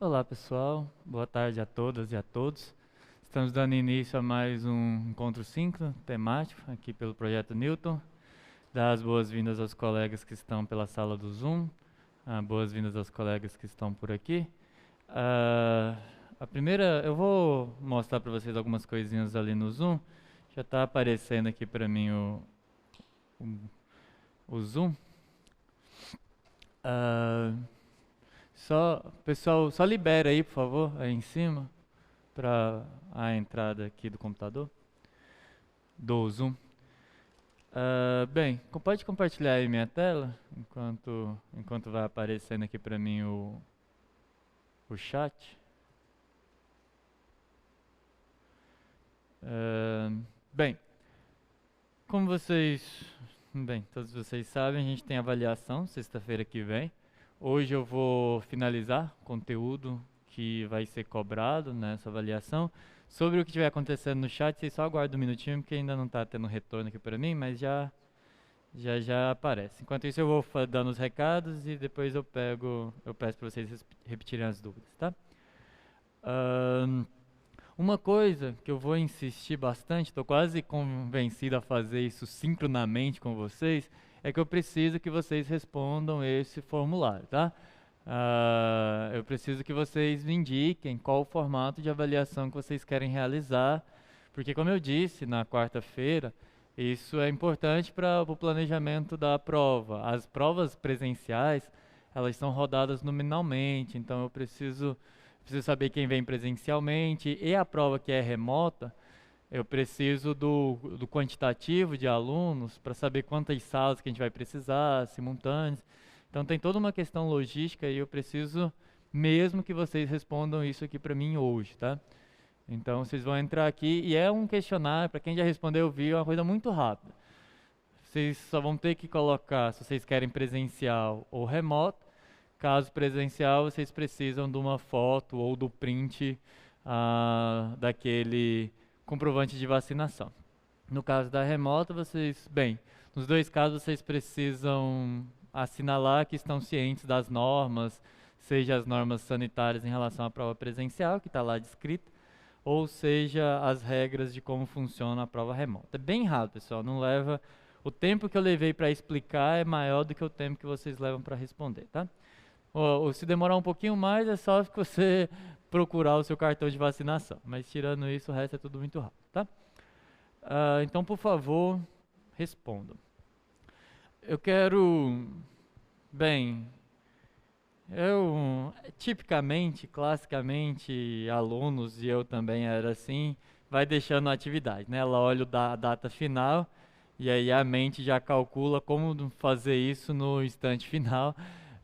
Olá pessoal, boa tarde a todas e a todos. Estamos dando início a mais um encontro síncrono temático aqui pelo Projeto Newton. Dar as boas-vindas aos colegas que estão pela sala do Zoom, boas-vindas aos colegas que estão por aqui. A primeira, eu vou mostrar para vocês algumas coisinhas ali no Zoom. Já está aparecendo aqui para mim o Zoom. Pessoal, só libera aí, por favor, aí em cima, para a entrada aqui do computador, do Zoom. Bem, pode compartilhar aí minha tela, enquanto vai aparecendo aqui para mim o chat. Bem, como todos vocês sabem, a gente tem avaliação sexta-feira que vem. Hoje eu vou finalizar o conteúdo que vai ser cobrado nessa avaliação. Sobre o que estiver acontecendo no chat, vocês só aguardam um minutinho, porque ainda não está tendo retorno aqui para mim, mas já aparece. Enquanto isso eu vou dando os recados e depois eu peço para vocês repetirem as dúvidas, tá? Uma coisa que eu vou insistir bastante, estou quase convencido a fazer isso sincronamente com vocês, é que eu preciso que vocês respondam esse formulário, tá? Eu preciso que vocês me indiquem qual o formato de avaliação que vocês querem realizar, porque como eu disse na quarta-feira, isso é importante para o planejamento da prova. As provas presenciais, elas são rodadas nominalmente, então eu preciso saber quem vem presencialmente, e a prova que é remota, eu preciso do quantitativo de alunos para saber quantas salas que a gente vai precisar, simultâneas. Então tem toda uma questão logística e eu preciso mesmo que vocês respondam isso aqui para mim hoje, tá? Então vocês vão entrar aqui e é um questionário, para quem já respondeu, é uma coisa muito rápida. Vocês só vão ter que colocar se vocês querem presencial ou remoto. Caso presencial, vocês precisam de uma foto ou do print daquele comprovante de vacinação. No caso da remota, nos dois casos vocês precisam assinalar que estão cientes das normas, seja as normas sanitárias em relação à prova presencial, que está lá descrita, ou seja as regras de como funciona a prova remota. É bem rápido, pessoal, não leva... O tempo que eu levei para explicar é maior do que o tempo que vocês levam para responder, tá? Ou se demorar um pouquinho mais, é só que você procurar o seu cartão de vacinação. Mas tirando isso, o resto é tudo muito rápido, tá? Então, por favor, respondam. Tipicamente, classicamente, alunos, e eu também era assim, vai deixando a atividade, né? Ela olha a data final, e aí a mente já calcula como fazer isso no instante final.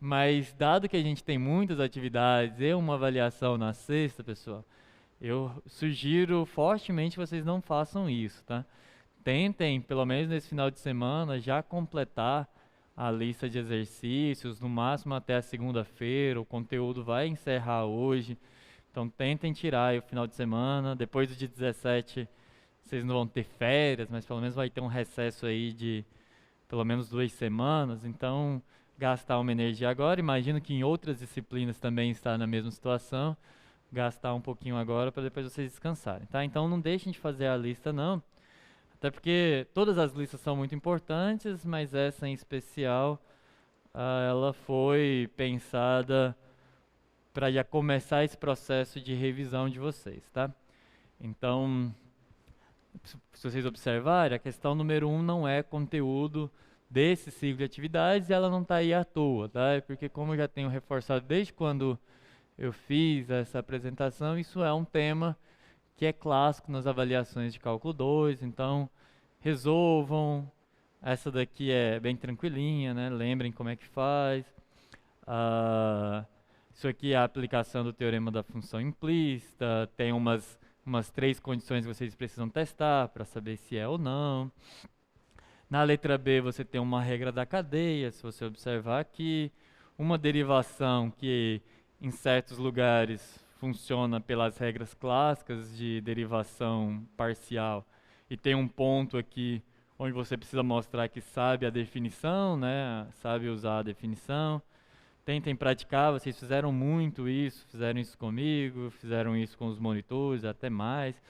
Mas dado que a gente tem muitas atividades e uma avaliação na sexta, pessoal, eu sugiro fortemente que vocês não façam isso, tá? Tentem, pelo menos nesse final de semana, já completar a lista de exercícios, no máximo até a segunda-feira. O conteúdo vai encerrar hoje, então tentem tirar aí o final de semana. Depois do dia 17, vocês não vão ter férias, mas pelo menos vai ter um recesso aí de pelo menos 2 semanas, então gastar uma energia agora. Imagino que em outras disciplinas também está na mesma situação. Gastar um pouquinho agora para depois vocês descansarem, tá? Então não deixem de fazer a lista não. Até porque todas as listas são muito importantes, mas essa em especial, ela foi pensada para já começar esse processo de revisão de vocês, tá? Então, se vocês observarem, a questão número 1 não é conteúdo desse ciclo de atividades, ela não está aí à toa, tá? É porque como eu já tenho reforçado desde quando eu fiz essa apresentação, isso é um tema que é clássico nas avaliações de cálculo 2, então resolvam. Essa daqui é bem tranquilinha, né? Lembrem como é que faz. Isso aqui é a aplicação do teorema da função implícita, tem umas 3 condições que vocês precisam testar para saber se é ou não. Na letra B você tem uma regra da cadeia, se você observar aqui, uma derivação que em certos lugares funciona pelas regras clássicas de derivação parcial, e tem um ponto aqui onde você precisa mostrar que sabe a definição, né? Sabe usar a definição. Tentem praticar, vocês fizeram muito isso, fizeram isso comigo, fizeram isso com os monitores, até mais.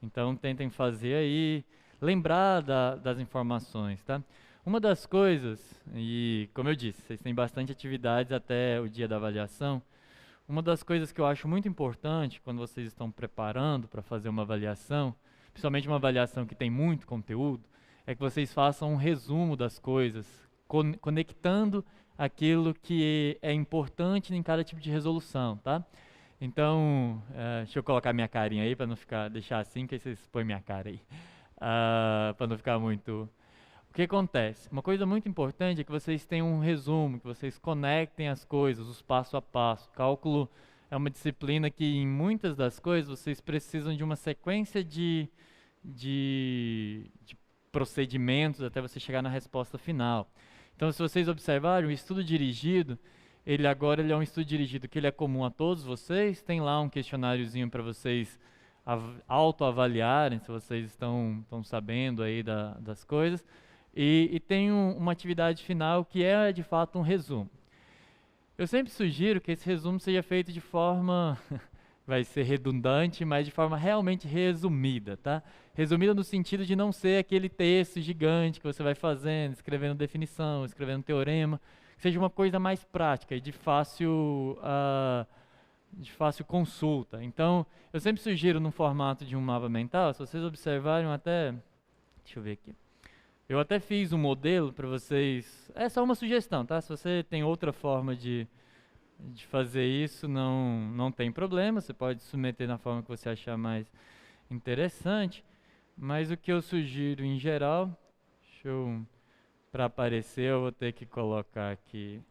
Então tentem fazer aí, lembrar das informações, tá? Uma das coisas, e como eu disse, vocês têm bastante atividades até o dia da avaliação. Uma das coisas que eu acho muito importante quando vocês estão preparando para fazer uma avaliação, principalmente uma avaliação que tem muito conteúdo, é que vocês façam um resumo das coisas, conectando aquilo que é importante em cada tipo de resolução, tá? Então, deixa eu colocar minha carinha aí para não ficar, deixar assim, que aí vocês põem minha cara aí, para não ficar muito. O que acontece? Uma coisa muito importante é que vocês tenham um resumo, que vocês conectem as coisas, os passo a passo. Cálculo é uma disciplina que, em muitas das coisas, vocês precisam de uma sequência de procedimentos até você chegar na resposta final. Então, se vocês observarem, o estudo dirigido, ele é um estudo dirigido que ele é comum a todos vocês. Tem lá um questionáriozinho para vocês autoavaliarem, se vocês estão sabendo aí das coisas. E tem uma atividade final que é, de fato, um resumo. Eu sempre sugiro que esse resumo seja feito de forma, vai ser redundante, mas de forma realmente resumida, tá? Resumida no sentido de não ser aquele texto gigante que você vai fazendo, escrevendo definição, escrevendo teorema, que seja uma coisa mais prática e de fácil consulta. Então, eu sempre sugiro no formato de um mapa mental, se vocês observarem até, deixa eu ver aqui, eu até fiz um modelo para vocês, é só uma sugestão, tá? Se você tem outra forma de fazer isso, não tem problema, você pode submeter na forma que você achar mais interessante, mas o que eu sugiro em geral, para aparecer eu vou ter que colocar aqui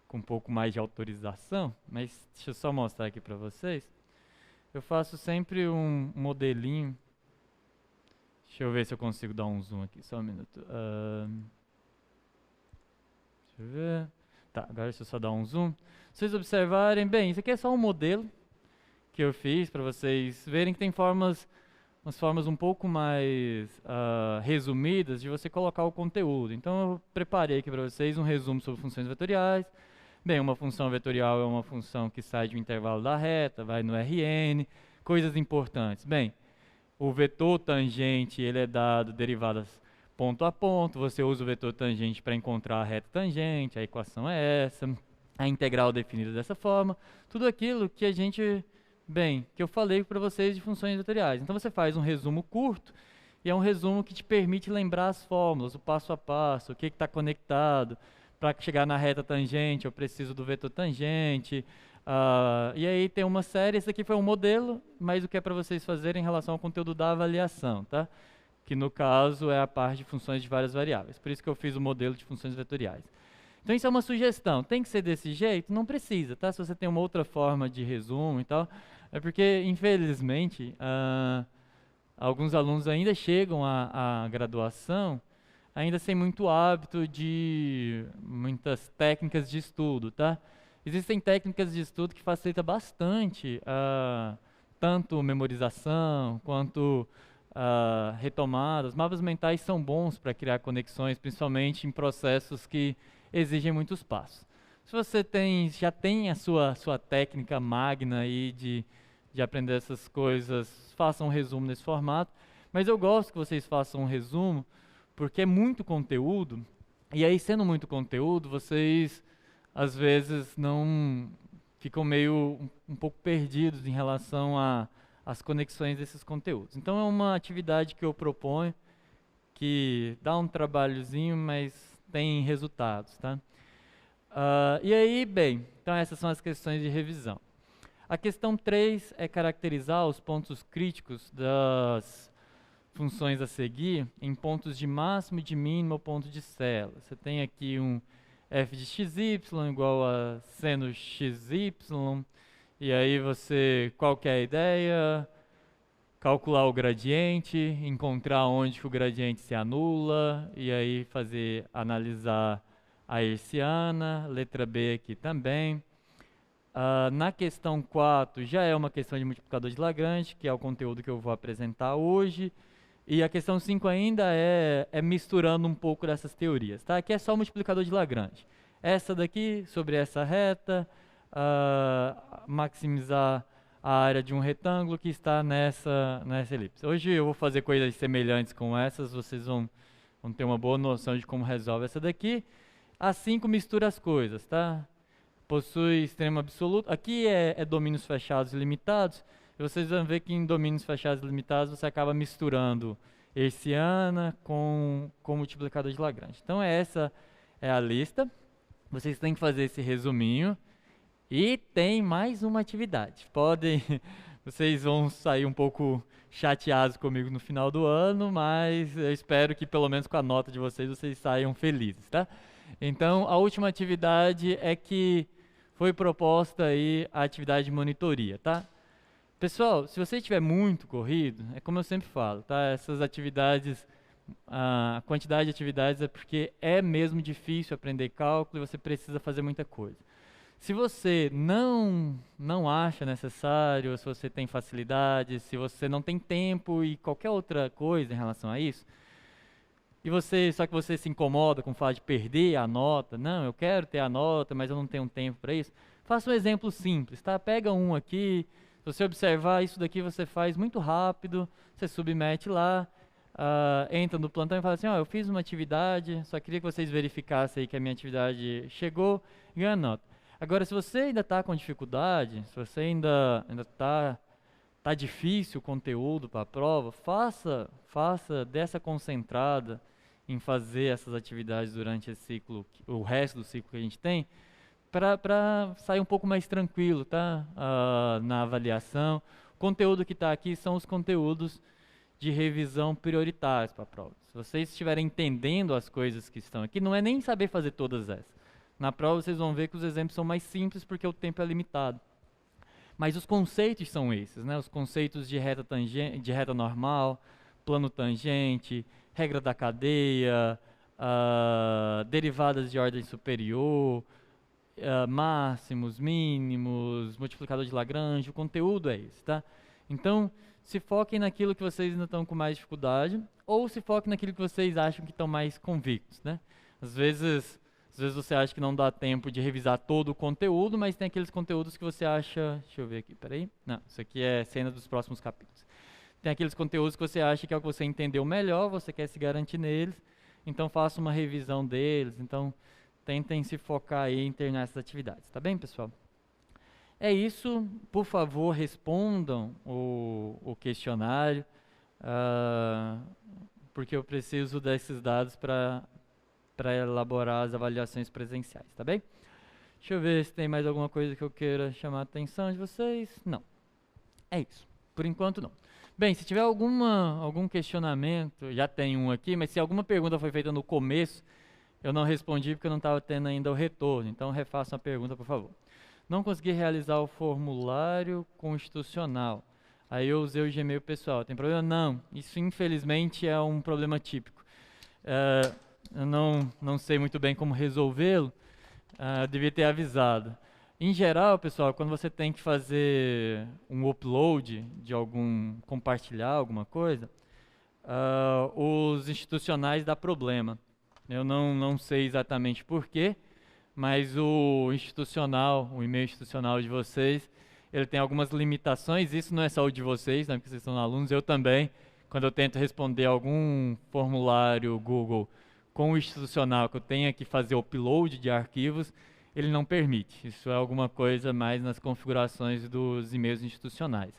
com um pouco mais de autorização, mas deixa eu só mostrar aqui para vocês. Eu faço sempre um modelinho. Deixa eu ver se eu consigo dar um zoom aqui, só um minuto. Deixa eu ver. Tá, agora deixa eu só dar um zoom. Se vocês observarem, bem, isso aqui é só um modelo que eu fiz para vocês verem que tem umas formas um pouco mais resumidas de você colocar o conteúdo. Então eu preparei aqui para vocês um resumo sobre funções vetoriais. Bem, uma função vetorial é uma função que sai de um intervalo da reta, vai no Rn, coisas importantes. Bem, o vetor tangente, ele é dado derivadas ponto a ponto, você usa o vetor tangente para encontrar a reta tangente, a equação é essa, a integral definida dessa forma, tudo aquilo que que eu falei para vocês de funções vetoriais. Então você faz um resumo curto, e é um resumo que te permite lembrar as fórmulas, o passo a passo, o que está conectado. Para chegar na reta tangente, eu preciso do vetor tangente. E aí tem uma série, esse aqui foi um modelo, mas o que é para vocês fazerem em relação ao conteúdo da avaliação, tá? Que no caso é a parte de funções de várias variáveis. Por isso que eu fiz o modelo de funções vetoriais. Então isso é uma sugestão. Tem que ser desse jeito? Não precisa, tá? Se você tem uma outra forma de resumo e tal, é porque, infelizmente, alguns alunos ainda chegam à graduação ainda sem muito hábito de muitas técnicas de estudo, tá? Existem técnicas de estudo que facilitam bastante tanto memorização quanto retomadas. Mapas mentais são bons para criar conexões, principalmente em processos que exigem muitos passos. Se você já tem a sua técnica magna aí de aprender essas coisas, faça um resumo nesse formato. Mas eu gosto que vocês façam um resumo, porque é muito conteúdo, e aí sendo muito conteúdo, vocês às vezes não ficam meio um pouco perdidos em relação às conexões desses conteúdos. Então é uma atividade que eu proponho, que dá um trabalhozinho, mas tem resultados, tá? E aí, bem, então essas são as questões de revisão. A questão 3 é caracterizar os pontos críticos das funções a seguir em pontos de máximo e de mínimo ao ponto de célula. Você tem aqui um f de xy igual a seno xy, e aí qual que é a ideia? Calcular o gradiente, encontrar onde que o gradiente se anula, e aí analisar a hertziana, letra B aqui também. Na questão 4 já é uma questão de multiplicador de Lagrange, que é o conteúdo que eu vou apresentar hoje. E a questão 5 ainda é misturando um pouco dessas teorias, tá? Aqui é só o multiplicador de Lagrange. essa daqui sobre essa reta, maximizar a área de um retângulo que está nessa elipse. Hoje eu vou fazer coisas semelhantes com essas, vocês vão ter uma boa noção de como resolve essa daqui. A 5 mistura as coisas, tá? Possui extremo absoluto. Aqui é domínios fechados e limitados. E vocês vão ver que em domínios fechados e limitados você acaba misturando hertziana com multiplicador de Lagrange. Então essa é a lista. Vocês têm que fazer esse resuminho. E tem mais uma atividade. Vocês vão sair um pouco chateados comigo no final do ano, mas eu espero que pelo menos com a nota de vocês saiam felizes, tá? Então, a última atividade é que foi proposta aí a atividade de monitoria, tá? Pessoal, se você estiver muito corrido, é como eu sempre falo, tá? Essas atividades, a quantidade de atividades é porque é mesmo difícil aprender cálculo e você precisa fazer muita coisa. Se você não acha necessário, se você tem facilidade, se você não tem tempo e qualquer outra coisa em relação a isso, só que você se incomoda com o fato de perder a nota, não, eu quero ter a nota, mas eu não tenho tempo para isso, faça um exemplo simples, tá? Pega um aqui, se você observar isso daqui você faz muito rápido, você submete lá, entra no plantão e fala assim, eu fiz uma atividade, só queria que vocês verificassem aí que a minha atividade chegou e ganha nota. Agora, se você ainda está com dificuldade, se você ainda tá difícil o conteúdo para a prova, faça dessa concentrada em fazer essas atividades durante esse ciclo, o resto do ciclo que a gente tem, para sair um pouco mais tranquilo, tá? Na avaliação. O conteúdo que está aqui são os conteúdos de revisão prioritários para a prova. Se vocês estiverem entendendo as coisas que estão aqui, não é nem saber fazer todas essas. Na prova vocês vão ver que os exemplos são mais simples porque o tempo é limitado. Mas os conceitos são esses, né? Os conceitos de reta tangente, de reta normal, plano tangente, regra da cadeia, derivadas de ordem superior, máximos, mínimos, multiplicador de Lagrange, o conteúdo é esse, tá? Então, se foquem naquilo que vocês ainda estão com mais dificuldade, ou se foquem naquilo que vocês acham que estão mais convictos, né? Às vezes você acha que não dá tempo de revisar todo o conteúdo, mas tem aqueles conteúdos que você acha... Deixa eu ver aqui, peraí. Não, isso aqui é cena dos próximos capítulos. Tem aqueles conteúdos que você acha que é o que você entendeu melhor, você quer se garantir neles, então faça uma revisão deles. Então, tentem se focar aí em terminar essas atividades. Tá bem, pessoal? É isso. Por favor, respondam o questionário, porque eu preciso desses dados para elaborar as avaliações presenciais, tá bem? Deixa eu ver se tem mais alguma coisa que eu queira chamar a atenção de vocês. Não. É isso. Por enquanto, não. Bem, se tiver algum questionamento, já tem um aqui, mas se alguma pergunta foi feita no começo, eu não respondi porque eu não estava tendo ainda o retorno. Então, refaçam a pergunta, por favor. Não consegui realizar o formulário constitucional. Aí eu usei o Gmail pessoal. Tem problema? Não. Isso, infelizmente, é um problema típico. Eu não sei muito bem como resolvê-lo, devia ter avisado. Em geral, pessoal, quando você tem que fazer um upload de compartilhar alguma coisa, os institucionais dá problema. Eu não sei exatamente porquê, mas o e-mail institucional de vocês, ele tem algumas limitações. Isso não é só o de vocês, né, porque vocês são alunos, eu também. Quando eu tento responder algum formulário Google com o institucional que eu tenha que fazer upload de arquivos, ele não permite. Isso é alguma coisa mais nas configurações dos e-mails institucionais.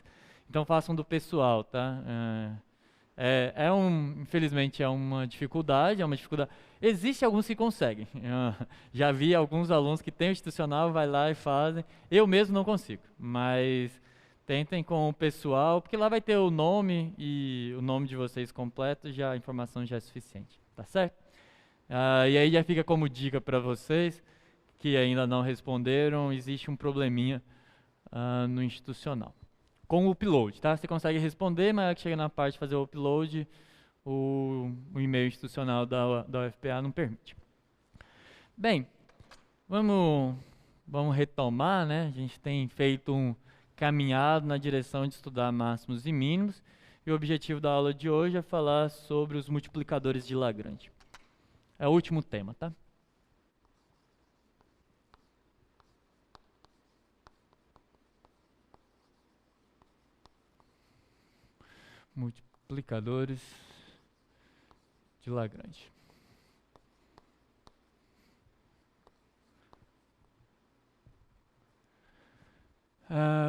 Então façam do pessoal, tá? Infelizmente é uma dificuldade, Existem alguns que conseguem. Já vi alguns alunos que têm o institucional, vai lá e fazem. Eu mesmo não consigo, mas tentem com o pessoal, porque lá vai ter o nome e o nome de vocês completo, a informação já é suficiente, tá certo? E aí já fica como dica para vocês que ainda não responderam, existe um probleminha no institucional. Com o upload, tá? Você consegue responder, mas chega na parte de fazer o upload, o e-mail institucional da UFPA não permite. Bem, vamos retomar, né? A gente tem feito um caminhado na direção de estudar máximos e mínimos, e o objetivo da aula de hoje é falar sobre os multiplicadores de Lagrange. É o último tema, tá? Multiplicadores de Lagrange.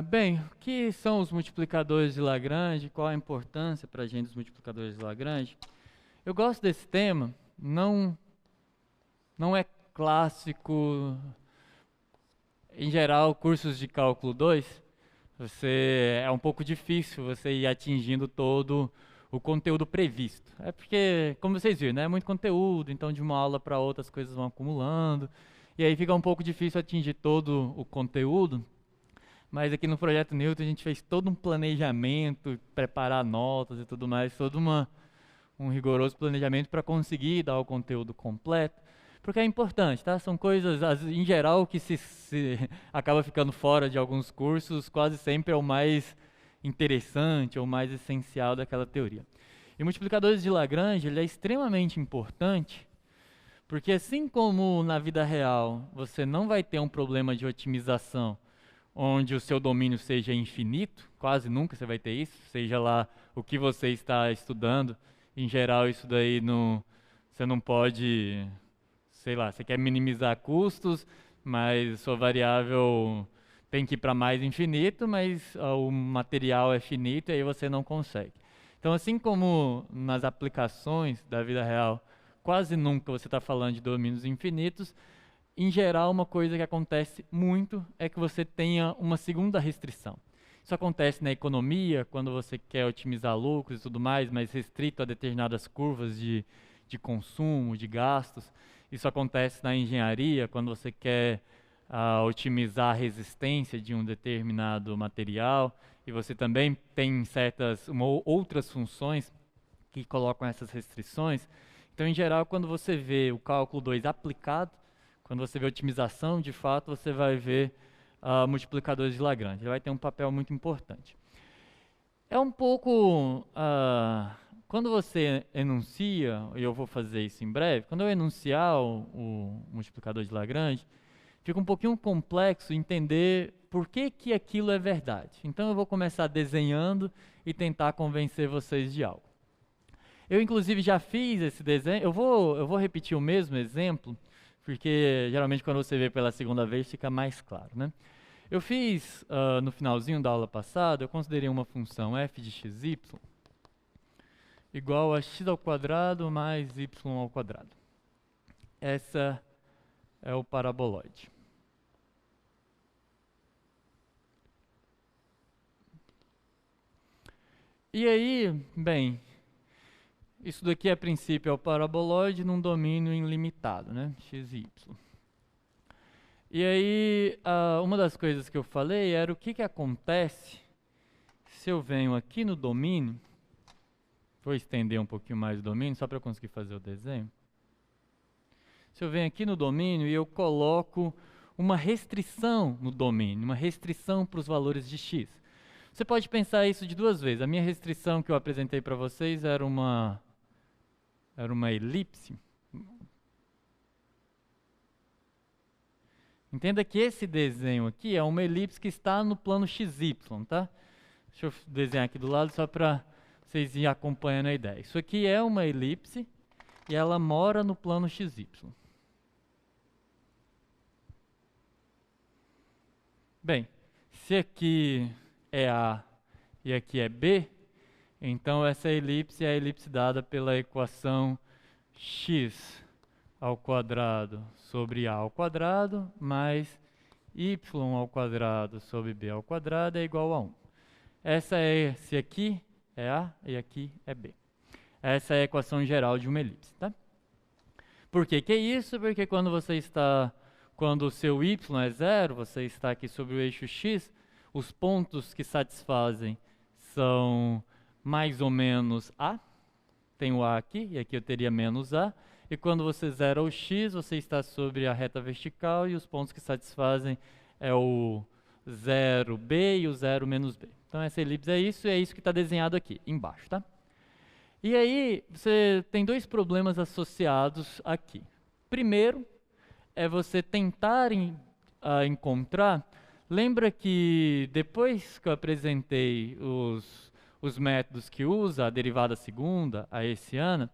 Bem, o que são os multiplicadores de Lagrange? Qual a importância para a gente dos multiplicadores de Lagrange? Eu gosto desse tema, não é clássico. Em geral, cursos de cálculo 2, é um pouco difícil você ir atingindo todo o conteúdo previsto. É porque, como vocês viram, né, é muito conteúdo, então de uma aula para outra as coisas vão acumulando, e aí fica um pouco difícil atingir todo o conteúdo. Mas aqui no Projeto Newton a gente fez todo um planejamento, preparar notas e tudo mais, um rigoroso planejamento para conseguir dar o conteúdo completo, porque é importante, tá? São coisas, em geral, que se acaba ficando fora de alguns cursos, quase sempre é o mais interessante ou mais essencial daquela teoria. E multiplicadores de Lagrange, ele é extremamente importante, porque assim como na vida real você não vai ter um problema de otimização onde o seu domínio seja infinito, quase nunca você vai ter isso, seja lá o que você está estudando. Em geral, isso daí você não pode, sei lá, você quer minimizar custos, mas sua variável tem que ir para mais infinito, mas o material é finito e aí você não consegue. Então, assim como nas aplicações da vida real, quase nunca você está falando de domínios infinitos, em geral, uma coisa que acontece muito é que você tenha uma segunda restrição. Isso acontece na economia, quando você quer otimizar lucros e tudo mais, mas restrito a determinadas curvas de consumo, de gastos. Isso acontece na engenharia, quando você quer otimizar a resistência de um determinado material, e você também tem outras funções que colocam essas restrições. Então, em geral, quando você vê o cálculo 2 aplicado, quando você vê otimização, de fato, você vai ver multiplicadores de Lagrange. Ele vai ter um papel muito importante. É um pouco... quando você enuncia, e eu vou fazer isso em breve, quando eu enunciar o multiplicador de Lagrange, fica um pouquinho complexo entender por que aquilo é verdade. Então eu vou começar desenhando e tentar convencer vocês de algo. Eu, inclusive, já fiz esse desenho. Eu vou repetir o mesmo exemplo, porque geralmente quando você vê pela segunda vez fica mais claro, né? Eu fiz, no finalzinho da aula passada, eu considerei uma função f de xy igual a x ao quadrado mais y ao quadrado. Essa é o paraboloide. E aí, bem, isso daqui a princípio é o paraboloide num domínio ilimitado, né? X e y. E aí, uma das coisas que eu falei era o que acontece se eu venho aqui no domínio. Vou estender um pouquinho mais o domínio, só para eu conseguir fazer o desenho. Se eu venho aqui no domínio e eu coloco uma restrição no domínio, uma restrição para os valores de x. Você pode pensar isso de duas vezes. A minha restrição que eu apresentei para vocês era uma elipse. Entenda que esse desenho aqui é uma elipse que está no plano XY, tá? Deixa eu desenhar aqui do lado só para vocês irem acompanhando a ideia. Isso aqui é uma elipse e ela mora no plano XY. Bem, se aqui é A e aqui é B, então essa elipse é a elipse dada pela equação x ao quadrado sobre a ao quadrado mais y ao quadrado sobre b ao quadrado é igual a 1. Se aqui é A e aqui é B. Essa é a equação geral de uma elipse, tá? Por que é isso? Porque quando o seu y é zero, você está aqui sobre o eixo x, os pontos que satisfazem são mais ou menos A, tem o A aqui, e aqui eu teria menos A, e quando você zera o x, você está sobre a reta vertical, e os pontos que satisfazem é o 0b e o 0 menos b. Então essa elipse é isso, e é isso que está desenhado aqui, embaixo, tá? E aí, você tem dois problemas associados aqui. Primeiro, é você tentar encontrar... Lembra que depois que eu apresentei os métodos que usa, a derivada segunda, a hessiana,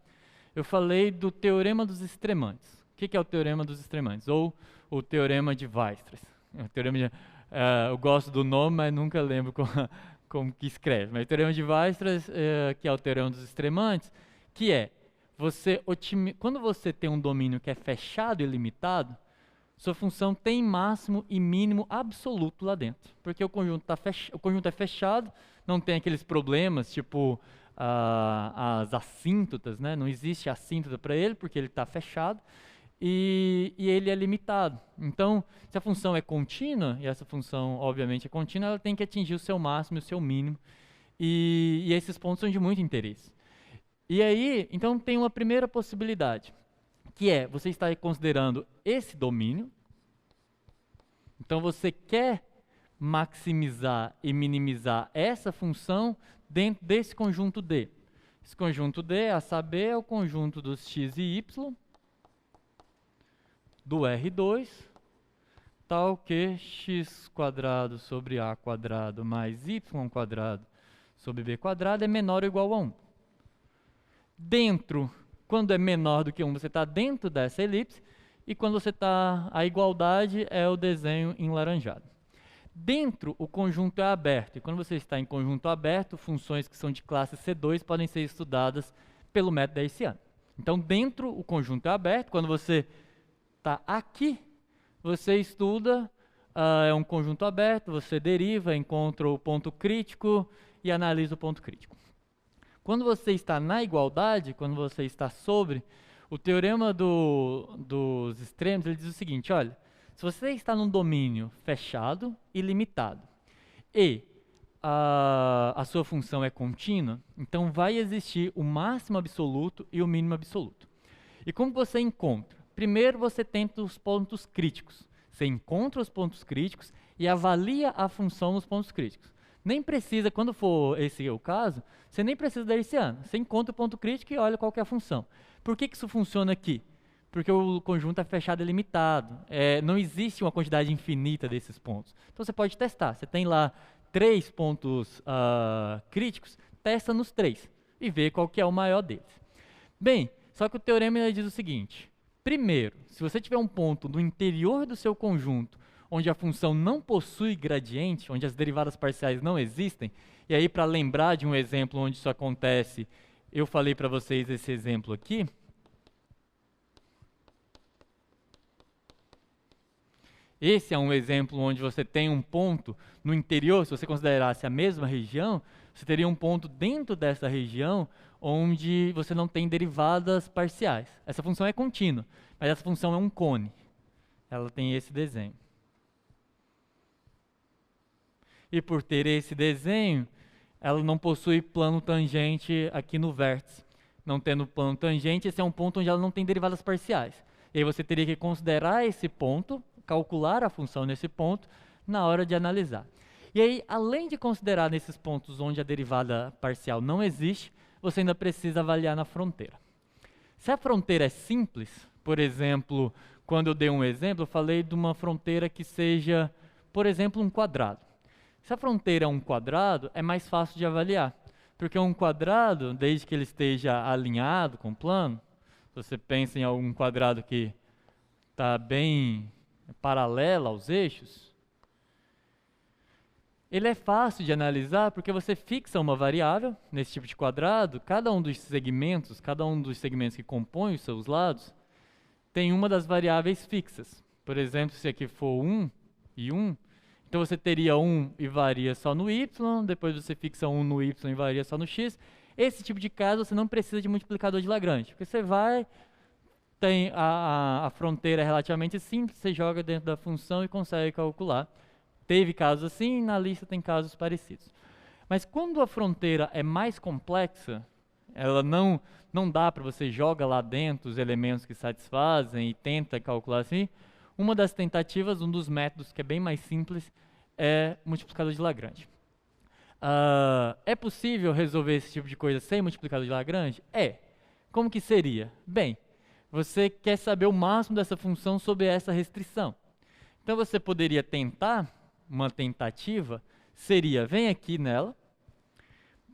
eu falei do teorema dos extremantes. O que é o teorema dos extremantes? Ou o teorema de Weierstrass. Eu gosto do nome, mas nunca lembro como que escreve. Mas o teorema de Weierstrass, que é o teorema dos extremantes, que é, quando você tem um domínio que é fechado e limitado, sua função tem máximo e mínimo absoluto lá dentro. Porque o conjunto é fechado, não tem aqueles problemas, tipo as assíntotas, né? Não existe assíntota para ele, porque ele está fechado, e ele é limitado. Então, se a função é contínua, e essa função obviamente é contínua, ela tem que atingir o seu máximo e o seu mínimo, e esses pontos são de muito interesse. E aí, então tem uma primeira possibilidade, que é, você está considerando esse domínio, então você quer maximizar e minimizar essa função dentro desse conjunto D. Esse conjunto D, a saber, é o conjunto dos x e y, do R2, tal que x² sobre A² mais y² sobre B² é menor ou igual a 1. Dentro, quando é menor do que 1, você está dentro dessa elipse, e quando você está, a igualdade é o desenho em laranjado. Dentro, o conjunto é aberto, e quando você está em conjunto aberto, funções que são de classe C2 podem ser estudadas pelo método hessiano. Então, dentro, o conjunto é aberto, quando você está aqui, você estuda, é um conjunto aberto, você deriva, encontra o ponto crítico e analisa o ponto crítico. Quando você está na igualdade, quando você está sobre, o teorema dos extremos, ele diz o seguinte, olha, se você está num domínio fechado e limitado, e a sua função é contínua, então vai existir o máximo absoluto e o mínimo absoluto. E como você encontra? Primeiro você tenta os pontos críticos. Você encontra os pontos críticos e avalia a função nos pontos críticos. Nem precisa, quando for esse o caso, você nem precisa da hessiana. Você encontra o ponto crítico e olha qual que é a função. Por que isso funciona aqui? Porque o conjunto é fechado e limitado. Não existe uma quantidade infinita desses pontos. Então você pode testar. Você tem lá 3 pontos críticos, testa nos 3 e vê qual que é o maior deles. Bem, só que o teorema diz o seguinte. Primeiro, se você tiver um ponto no interior do seu conjunto onde a função não possui gradiente, onde as derivadas parciais não existem, e aí para lembrar de um exemplo onde isso acontece, eu falei para vocês esse exemplo aqui. Esse é um exemplo onde você tem um ponto no interior, se você considerasse a mesma região, você teria um ponto dentro dessa região onde você não tem derivadas parciais. Essa função é contínua, mas essa função é um cone. Ela tem esse desenho. E por ter esse desenho, ela não possui plano tangente aqui no vértice. Não tendo plano tangente, esse é um ponto onde ela não tem derivadas parciais. E aí você teria que considerar esse ponto, calcular a função nesse ponto, na hora de analisar. E aí, além de considerar nesses pontos onde a derivada parcial não existe, você ainda precisa avaliar na fronteira. Se a fronteira é simples, por exemplo, quando eu dei um exemplo, eu falei de uma fronteira que seja, por exemplo, um quadrado. Se a fronteira é um quadrado, é mais fácil de avaliar, porque um quadrado, desde que ele esteja alinhado com o plano, se você pensa em algum quadrado que está bem paralelo aos eixos, ele é fácil de analisar porque você fixa uma variável nesse tipo de quadrado, cada um dos segmentos que compõem os seus lados, tem uma das variáveis fixas. Por exemplo, se aqui for 1 e 1, então você teria 1 e varia só no y, depois você fixa 1 no y e varia só no x. Esse tipo de caso você não precisa de multiplicador de Lagrange, porque você vai, tem a fronteira é relativamente simples, você joga dentro da função e consegue calcular. Teve casos assim, na lista tem casos parecidos. Mas quando a fronteira é mais complexa, ela não dá para você joga lá dentro os elementos que satisfazem e tenta calcular assim. Uma das tentativas, um dos métodos que é bem mais simples, é multiplicador de Lagrange. É possível resolver esse tipo de coisa sem multiplicador de Lagrange? É. Como que seria? Bem, você quer saber o máximo dessa função sob essa restrição. Então você poderia tentar, uma tentativa seria, vem aqui nela,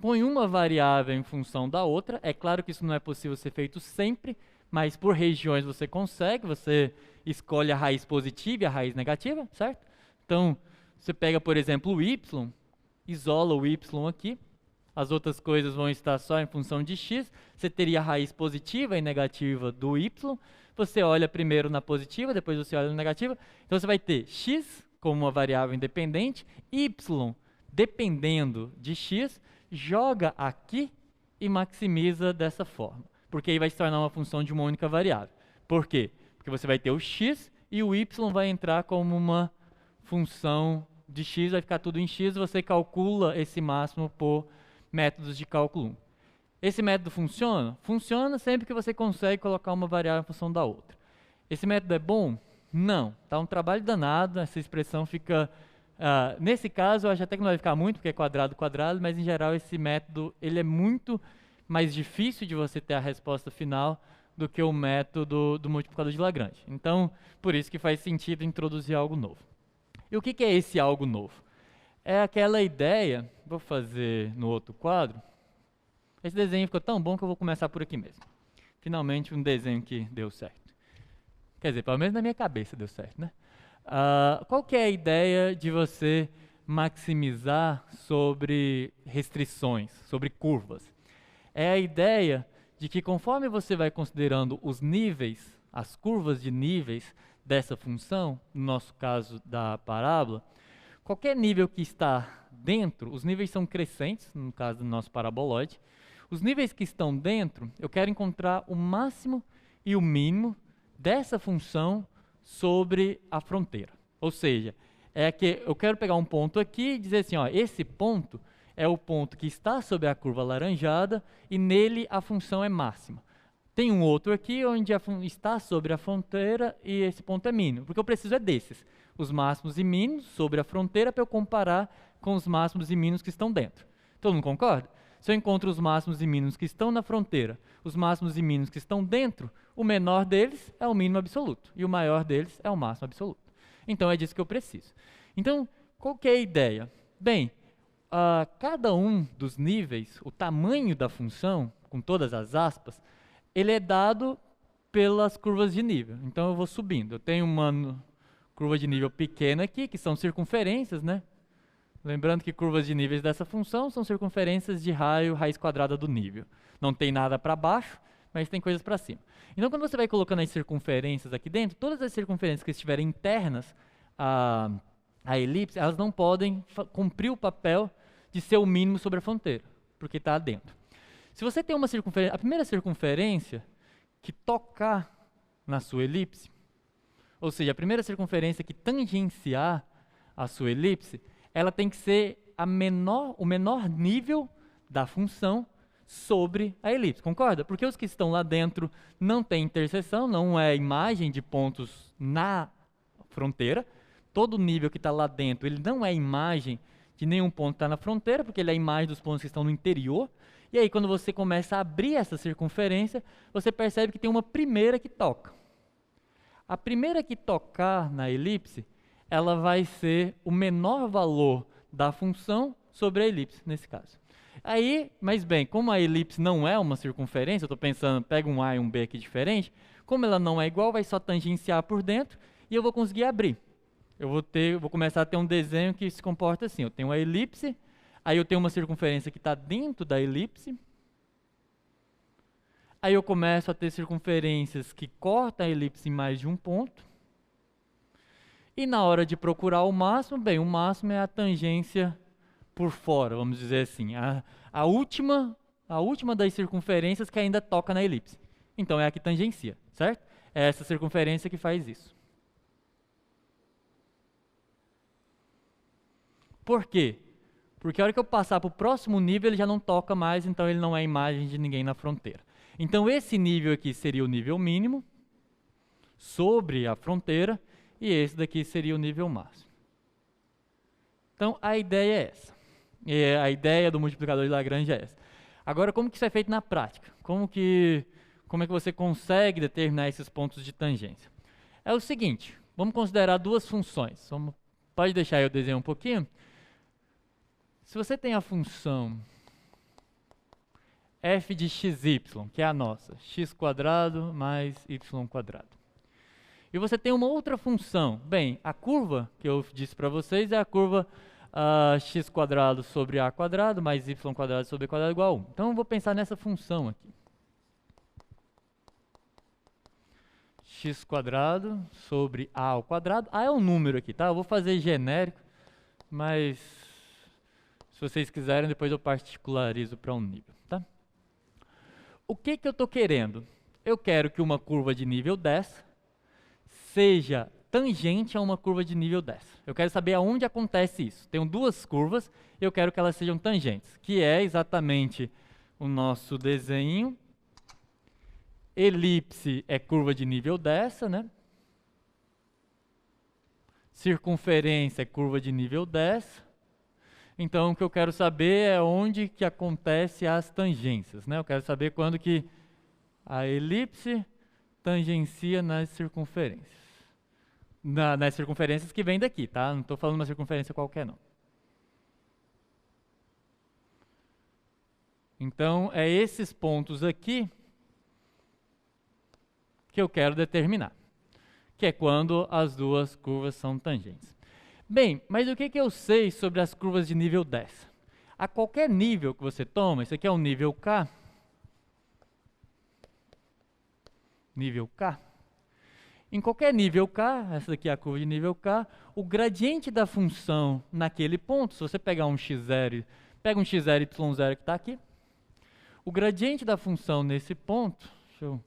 põe uma variável em função da outra. É claro que isso não é possível ser feito sempre, mas por regiões você consegue, você escolhe a raiz positiva e a raiz negativa, certo? Então, você pega, por exemplo, o y, isola o y aqui, as outras coisas vão estar só em função de x, você teria a raiz positiva e negativa do y, você olha primeiro na positiva, depois você olha na negativa, então você vai ter x como uma variável independente, y dependendo de x, joga aqui e maximiza dessa forma, porque aí vai se tornar uma função de uma única variável. Por quê? Porque você vai ter o x e o y vai entrar como uma função de x, vai ficar tudo em x, você calcula esse máximo por métodos de cálculo 1. Esse método funciona? Funciona sempre que você consegue colocar uma variável em função da outra. Esse método é bom? Não. Está um trabalho danado, essa expressão fica... nesse caso, eu acho até que não vai ficar muito, porque é quadrado, quadrado, mas em geral esse método ele é muito mais difícil de você ter a resposta final do que o método do multiplicador de Lagrange. Então, por isso que faz sentido introduzir algo novo. E o que é esse algo novo? É aquela ideia, vou fazer no outro quadro, esse desenho ficou tão bom que eu vou começar por aqui mesmo. Finalmente um desenho que deu certo. Quer dizer, pelo menos na minha cabeça deu certo, né? Qual que é a ideia de você maximizar sobre restrições, sobre curvas? É a ideia de que conforme você vai considerando os níveis, as curvas de níveis dessa função, no nosso caso da parábola, qualquer nível que está dentro, os níveis são crescentes, no caso do nosso paraboloide, os níveis que estão dentro, eu quero encontrar o máximo e o mínimo dessa função sobre a fronteira. Ou seja, é que eu quero pegar um ponto aqui e dizer assim, ó, esse ponto é o ponto que está sobre a curva alaranjada e nele a função é máxima. Tem um outro aqui onde está sobre a fronteira e esse ponto é mínimo, porque eu preciso é desses, os máximos e mínimos sobre a fronteira para eu comparar com os máximos e mínimos que estão dentro. Todo mundo concorda? Se eu encontro os máximos e mínimos que estão na fronteira, os máximos e mínimos que estão dentro, o menor deles é o mínimo absoluto e o maior deles é o máximo absoluto. Então é disso que eu preciso. Então, qual que é a ideia? Bem, cada um dos níveis, o tamanho da função, com todas as aspas, ele é dado pelas curvas de nível. Então eu vou subindo. Eu tenho uma curva de nível pequena aqui, que são circunferências, né? Lembrando que curvas de níveis dessa função são circunferências de raio raiz quadrada do nível. Não tem nada para baixo, mas tem coisas para cima. Então, quando você vai colocando as circunferências aqui dentro, todas as circunferências que estiverem internas à elipse, elas não podem cumprir o papel de ser o mínimo sobre a fronteira, porque está dentro. Se você tem uma circunferência, a primeira circunferência que tocar na sua elipse, ou seja, a primeira circunferência que tangenciar a sua elipse, ela tem que ser o menor nível da função sobre a elipse, concorda? Porque os que estão lá dentro não têm interseção, não é imagem de pontos na fronteira. Todo nível que está lá dentro, ele não é imagem de nenhum ponto que está na fronteira, porque ele é a imagem dos pontos que estão no interior. E aí, quando você começa a abrir essa circunferência, você percebe que tem uma primeira que toca. A primeira que tocar na elipse, ela vai ser o menor valor da função sobre a elipse, nesse caso. Aí, mas bem, como a elipse não é uma circunferência, eu estou pensando, pega um A e um B aqui diferente, como ela não é igual, vai só tangenciar por dentro e eu vou conseguir abrir. Eu vou começar a ter um desenho que se comporta assim, eu tenho uma elipse, aí eu tenho uma circunferência que está dentro da elipse, aí eu começo a ter circunferências que cortam a elipse em mais de um ponto, e na hora de procurar o máximo, bem, o máximo é a tangência por fora, vamos dizer assim, a última das circunferências que ainda toca na elipse. Então é a que tangencia, certo? É essa circunferência que faz isso. Por quê? Porque a hora que eu passar para o próximo nível, ele já não toca mais, então ele não é imagem de ninguém na fronteira. Então esse nível aqui seria o nível mínimo sobre a fronteira, e esse daqui seria o nível máximo. Então a ideia é essa. E a ideia do multiplicador de Lagrange é essa. Agora, como que isso é feito na prática? Como é que você consegue determinar esses pontos de tangência? É o seguinte, vamos considerar duas funções. Pode deixar eu desenhar um pouquinho? Se você tem a função f de xy, que é a nossa, x² mais y². E você tem uma outra função. Bem, a curva que eu disse para vocês é a curva x² sobre a² mais y² sobre b² igual a 1. Então eu vou pensar nessa função aqui. x² sobre a². A é um número aqui, tá? Eu vou fazer genérico, mas se vocês quiserem, depois eu particularizo para um nível, tá? O que eu estou querendo? Eu quero que uma curva de nível 10 seja tangente a uma curva de nível 10. Eu quero saber aonde acontece isso. Tenho duas curvas e eu quero que elas sejam tangentes, que é exatamente o nosso desenho. Elipse é curva de nível 10, né? Circunferência é curva de nível 10. Então, o que eu quero saber é onde que acontece as tangências, né? Eu quero saber quando que a elipse tangencia nas circunferências. Nas circunferências que vem daqui, tá? Não estou falando uma circunferência qualquer, não. Então, é esses pontos aqui que eu quero determinar, que é quando as duas curvas são tangentes. Bem, mas o que eu sei sobre as curvas de nível 10? A qualquer nível que você toma, isso aqui é um nível K, em qualquer nível K, essa daqui é a curva de nível K, o gradiente da função naquele ponto, se você pegar um x0, pega um x0 y0 que está aqui, o gradiente da função nesse ponto, deixa eu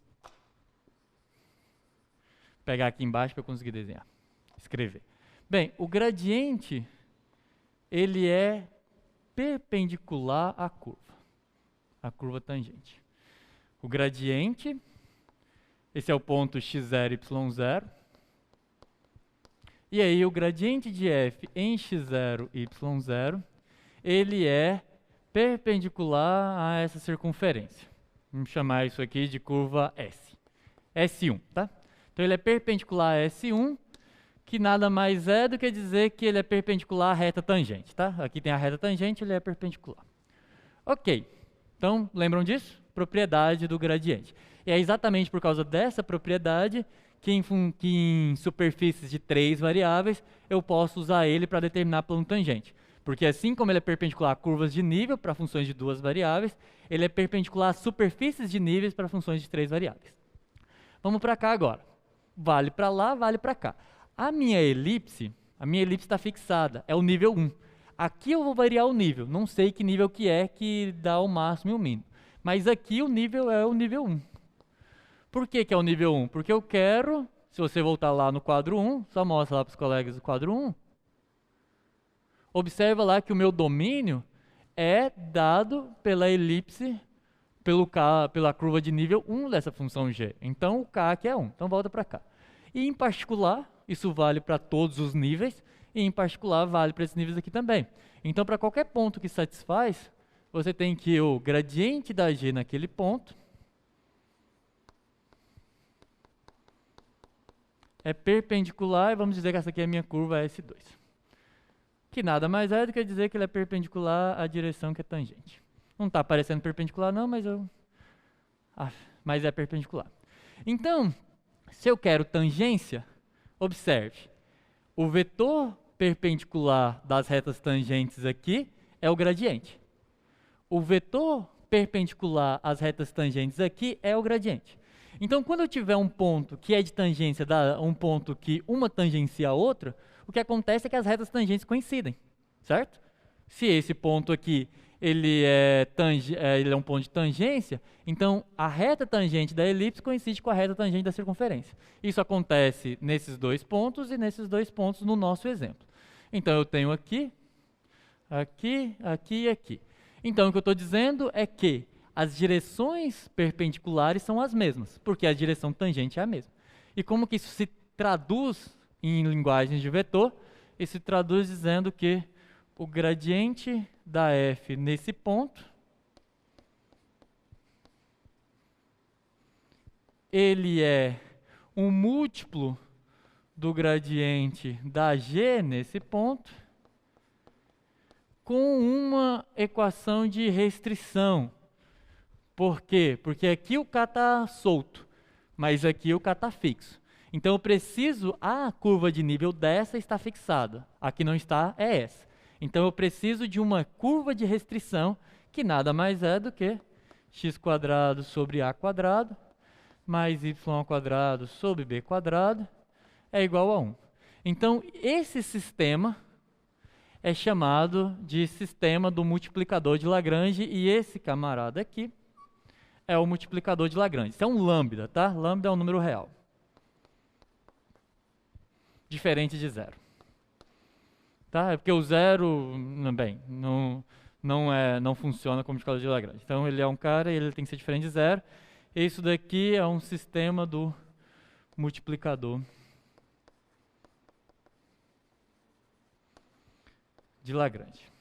pegar aqui embaixo para eu conseguir desenhar, escrever. Bem, o gradiente, ele é perpendicular à curva tangente. O gradiente, esse é o ponto x0, y0, e aí o gradiente de f em x0, y0, ele é perpendicular a essa circunferência. Vamos chamar isso aqui de curva S. S1, tá? Então ele é perpendicular a S1, que nada mais é do que dizer que ele é perpendicular à reta tangente, tá? Aqui tem a reta tangente, ele é perpendicular. Ok, então lembram disso? Propriedade do gradiente. E é exatamente por causa dessa propriedade que em superfícies de 3 variáveis eu posso usar ele para determinar plano tangente. Porque assim como ele é perpendicular a curvas de nível para funções de 2 variáveis, ele é perpendicular a superfícies de níveis para funções de 3 variáveis. Vamos para cá agora. Vale para lá, vale para cá. A minha elipse está fixada, é o nível 1. Aqui eu vou variar o nível, não sei que nível que é que dá o máximo e o mínimo. Mas aqui o nível é o nível 1. Por que é o nível 1? Porque eu quero, se você voltar lá no quadro 1, só mostra lá para os colegas do quadro 1, observa lá que o meu domínio é dado pela elipse, pela curva de nível 1 dessa função g. Então o k aqui é 1, então volta para cá. E em particular, isso vale para todos os níveis, e em particular vale para esses níveis aqui também. Então, para qualquer ponto que satisfaz, você tem que o gradiente da g naquele ponto é perpendicular, e vamos dizer que essa aqui é a minha curva S2. Que nada mais é do que dizer que ele é perpendicular à direção que é tangente. Não está aparecendo perpendicular não, mas é perpendicular. Então, se eu quero tangência, observe, o vetor perpendicular das retas tangentes aqui é o gradiente. O vetor perpendicular às retas tangentes aqui é o gradiente. Então, quando eu tiver um ponto que é de tangência, um ponto que uma tangencia a outra, o que acontece é que as retas tangentes coincidem, certo? Se esse ponto aqui ele é um ponto de tangência, então a reta tangente da elipse coincide com a reta tangente da circunferência. Isso acontece nesses dois pontos e nesses dois pontos no nosso exemplo. Então eu tenho aqui, aqui, aqui e aqui. Então o que eu estou dizendo é que as direções perpendiculares são as mesmas, porque a direção tangente é a mesma. E como que isso se traduz em linguagens de vetor? Isso se traduz dizendo que o gradiente da f nesse ponto, ele é um múltiplo do gradiente da g nesse ponto, com uma equação de restrição, Por quê? Porque aqui o K está solto, mas aqui o K está fixo. Então eu preciso, a curva de nível dessa está fixada, a que não está é essa. Então eu preciso de uma curva de restrição, que nada mais é do que x² sobre a² mais y² sobre b² é igual a 1. Então esse sistema é chamado de sistema do multiplicador de Lagrange, e esse camarada aqui é o multiplicador de Lagrange. Isso é um lambda, tá? Lambda é um número real. Diferente de zero. Tá? É porque o zero, bem, não funciona como multiplicador de Lagrange. Então ele é um cara e ele tem que ser diferente de zero. E isso daqui é um sistema do multiplicador de Lagrange.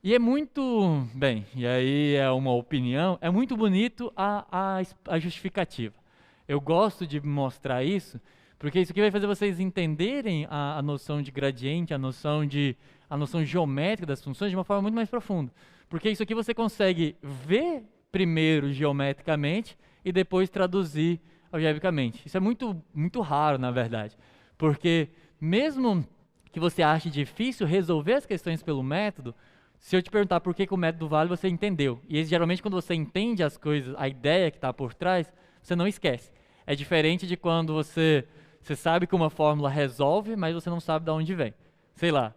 E é muito, bem, e aí é uma opinião, é muito bonito a justificativa. Eu gosto de mostrar isso, porque isso aqui vai fazer vocês entenderem a noção de gradiente, a noção geométrica das funções de uma forma muito mais profunda. Porque isso aqui você consegue ver primeiro geometricamente e depois traduzir algebricamente. Isso é muito, muito raro, na verdade. Porque mesmo que você ache difícil resolver as questões pelo método, se eu te perguntar por que o método vale, você entendeu. E geralmente quando você entende as coisas, a ideia que está por trás, você não esquece. É diferente de quando você sabe que uma fórmula resolve, mas você não sabe de onde vem. Sei lá,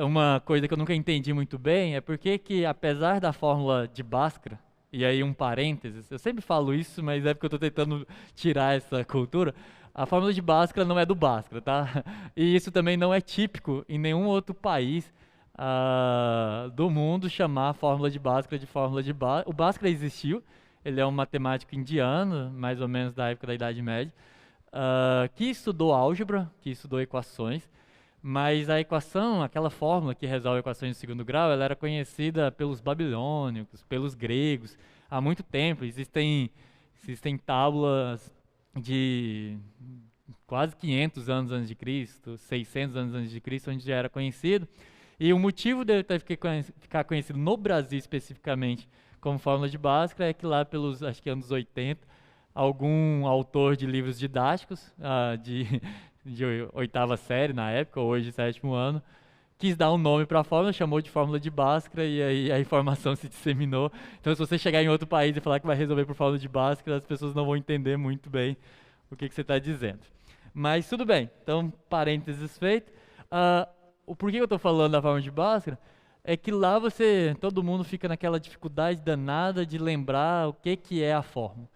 uma coisa que eu nunca entendi muito bem é porque que, apesar da fórmula de Bhaskara, e aí um parênteses, eu sempre falo isso, mas é porque eu estou tentando tirar essa cultura, a fórmula de Bhaskara não é do Bhaskara, tá? E isso também não é típico em nenhum outro país do mundo chamar a fórmula de Bhaskara de fórmula de Bhaskara. O Bhaskara existiu, ele é um matemático indiano, mais ou menos da época da Idade Média, que estudou álgebra, que estudou equações, mas a equação, aquela fórmula que resolve equações de segundo grau, ela era conhecida pelos babilônicos, pelos gregos, há muito tempo. Existem tábuas de quase 500 anos antes de Cristo, 600 anos antes de Cristo, onde já era conhecido. E o motivo dele ficar conhecido no Brasil especificamente como fórmula de Bhaskara é que lá pelos, acho que anos 80, algum autor de livros didáticos, de oitava série na época, ou hoje sétimo ano, quis dar um nome para a fórmula, chamou de fórmula de Bhaskara, e aí a informação se disseminou. Então se você chegar em outro país e falar que vai resolver por fórmula de Bhaskara, as pessoas não vão entender muito bem o que você está dizendo. Mas tudo bem, então parênteses feito. O porquê eu estou falando da fórmula de Bhaskara é que lá todo mundo fica naquela dificuldade danada de lembrar o que é a fórmula.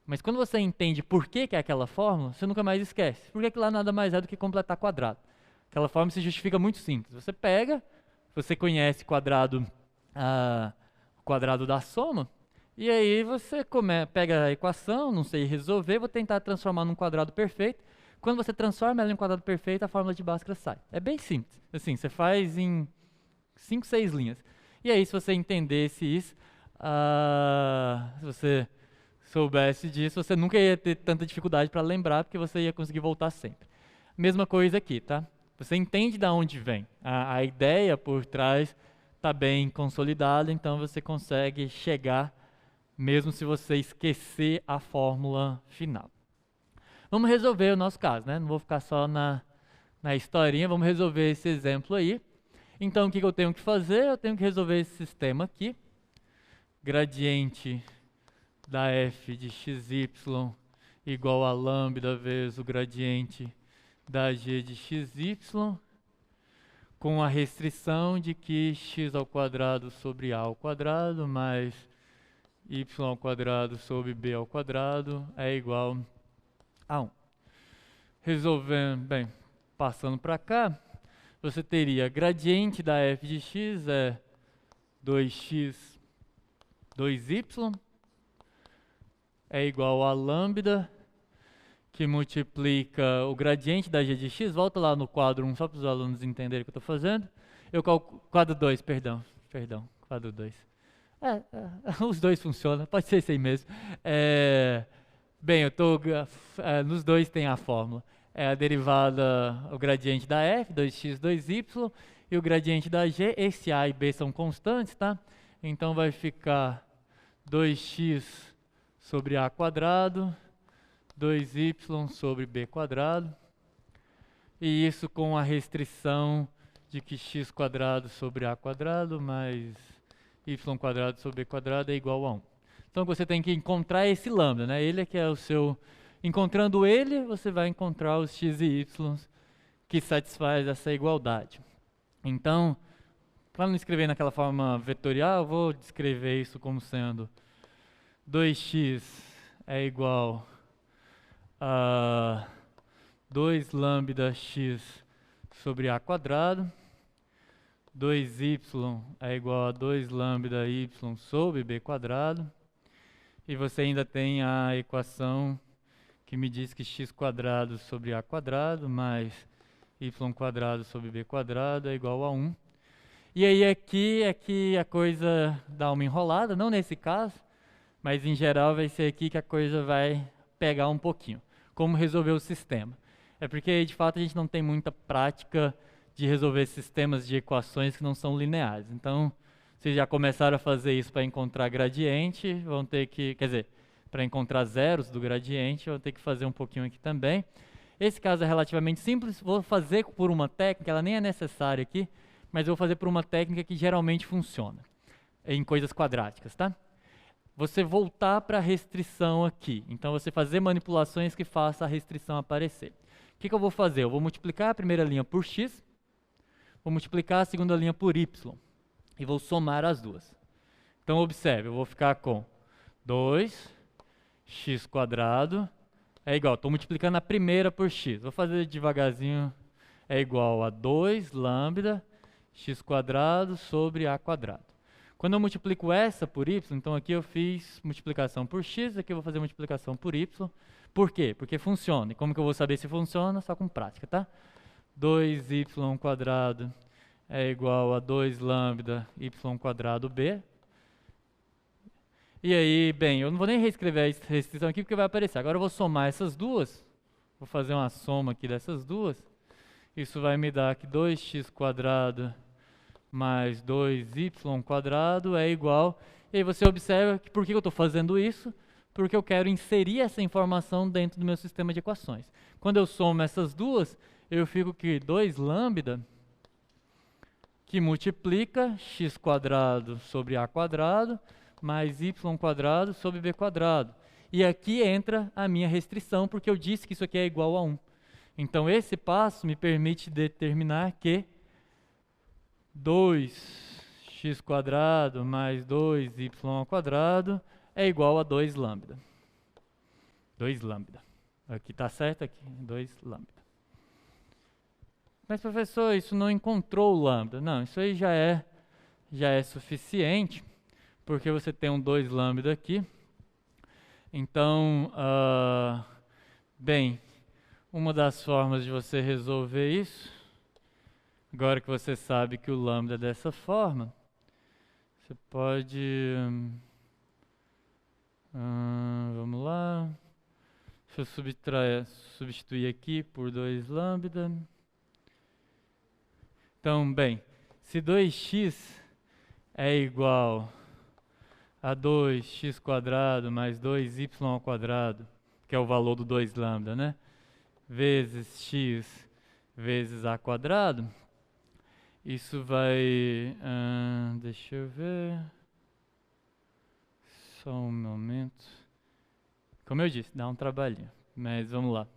Mas quando você entende por que é aquela fórmula, você nunca mais esquece. Porque que lá nada mais é do que completar quadrado. Aquela fórmula se justifica muito simples. Você conhece o quadrado da soma, e aí você pega a equação, não sei resolver, vou tentar transformar num quadrado perfeito. Quando você transforma ela em um quadrado perfeito, a fórmula de Bhaskara sai. É bem simples. Assim, você faz em 5, 6 linhas. E aí, se você entendesse isso, se você soubesse disso, você nunca ia ter tanta dificuldade para lembrar, porque você ia conseguir voltar sempre. Mesma coisa aqui, tá? Você entende de onde vem. A ideia por trás está bem consolidada, então você consegue chegar, mesmo se você esquecer a fórmula final. Vamos resolver o nosso caso, né? Não vou ficar só na historinha, vamos resolver esse exemplo aí. Então, o que eu tenho que fazer? Eu tenho que resolver esse sistema aqui. Gradiente da f de xy igual a lambda vezes o gradiente da g de xy, com a restrição de que x² sobre a² mais y² sobre b² é igual a 1. Resolvendo, bem, passando para cá, você teria gradiente da f de x é 2x 2y é igual a lambda, que multiplica o gradiente da g de x. Volta lá no quadro 1, só para os alunos entenderem o que eu estou fazendo. Quadro 2, perdão, quadro 2. Os dois funcionam, pode ser esse aí mesmo. Bem, nos dois tem a fórmula. É a derivada, o gradiente da f, 2x, 2y, e o gradiente da g, esse a e b são constantes, tá? Então vai ficar 2x sobre a quadrado, 2y sobre b quadrado, e isso com a restrição de que x quadrado sobre a quadrado mais y quadrado sobre b quadrado é igual a 1. Então você tem que encontrar esse lambda, né? Ele é que é o seu... Encontrando ele, você vai encontrar os x e y que satisfaz essa igualdade. Então, para não escrever naquela forma vetorial, eu vou descrever isso como sendo 2x é igual a 2 lambda x sobre a quadrado, 2y é igual a 2 lambda y sobre b quadrado, e você ainda tem a equação que me diz que x quadrado sobre a quadrado mais y quadrado sobre b quadrado é igual a 1. E aí aqui é que a coisa dá uma enrolada, não nesse caso, mas em geral vai ser aqui que a coisa vai pegar um pouquinho. Como resolver o sistema. É porque de fato a gente não tem muita prática de resolver sistemas de equações que não são lineares. Então, vocês já começaram a fazer isso para encontrar gradiente, vão ter que, quer dizer, para encontrar zeros do gradiente, vão ter que fazer um pouquinho aqui também. Esse caso é relativamente simples, vou fazer por uma técnica, ela nem é necessária aqui, mas eu vou fazer por uma técnica que geralmente funciona em coisas quadráticas, tá? Você voltar para a restrição aqui, então você fazer manipulações que façam a restrição aparecer. O que eu vou fazer? Eu vou multiplicar a primeira linha por x, vou multiplicar a segunda linha por y, e vou somar as duas. Então observe, eu vou ficar com 2x quadrado é igual, estou multiplicando a primeira por x, vou fazer devagarzinho, é igual a 2 lambda x quadrado sobre a quadrado. Quando eu multiplico essa por y, então aqui eu fiz multiplicação por x, aqui eu vou fazer multiplicação por y. Por quê? Porque funciona. E como que eu vou saber se funciona? Só com prática, tá? 2y quadrado é igual a 2 lambda y quadrado b. E aí, bem, eu não vou nem reescrever a restrição aqui porque vai aparecer. Agora eu vou somar essas duas. Vou fazer uma soma aqui dessas duas. Isso vai me dar que 2x quadrado mais 2y quadrado é igual... E aí você observa que por que eu estou fazendo isso? Porque eu quero inserir essa informação dentro do meu sistema de equações. Quando eu somo essas duas, eu fico que 2 lambda que multiplica x quadrado sobre a quadrado mais y quadrado sobre b quadrado. E aqui entra a minha restrição, porque eu disse que isso aqui é igual a 1. Então esse passo me permite determinar que 2x quadrado mais 2y ao quadrado é igual a 2 lambda. 2 lambda. Aqui está certo, aqui 2 lambda. Mas professor, isso não encontrou o lambda. Não, isso aí já é suficiente, porque você tem um 2 lambda aqui. Então, bem, uma das formas de você resolver isso, agora que você sabe que o lambda é dessa forma, você pode... vamos lá. Deixa eu substituir aqui por 2 lambda. Então, bem, se 2x é igual a 2x quadrado mais 2y ao quadrado, que é o valor do 2 lambda, né? Vezes x vezes a quadrado, isso vai... deixa eu ver... Só um momento. Como eu disse, dá um trabalhinho, mas vamos lá.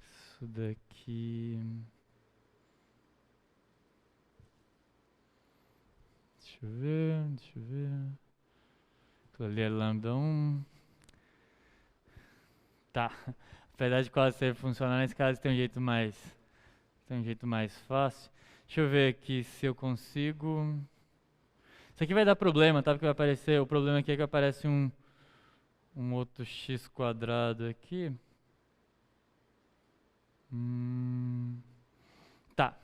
Isso daqui... Deixa eu ver... Aquilo ali é lambda 1. Tá. Apesar de quase sempre funcionar, nesse caso tem um jeito mais fácil. Deixa eu ver aqui se eu consigo... Isso aqui vai dar problema, tá? Porque vai aparecer... O problema aqui é que aparece um outro x quadrado aqui. Tá.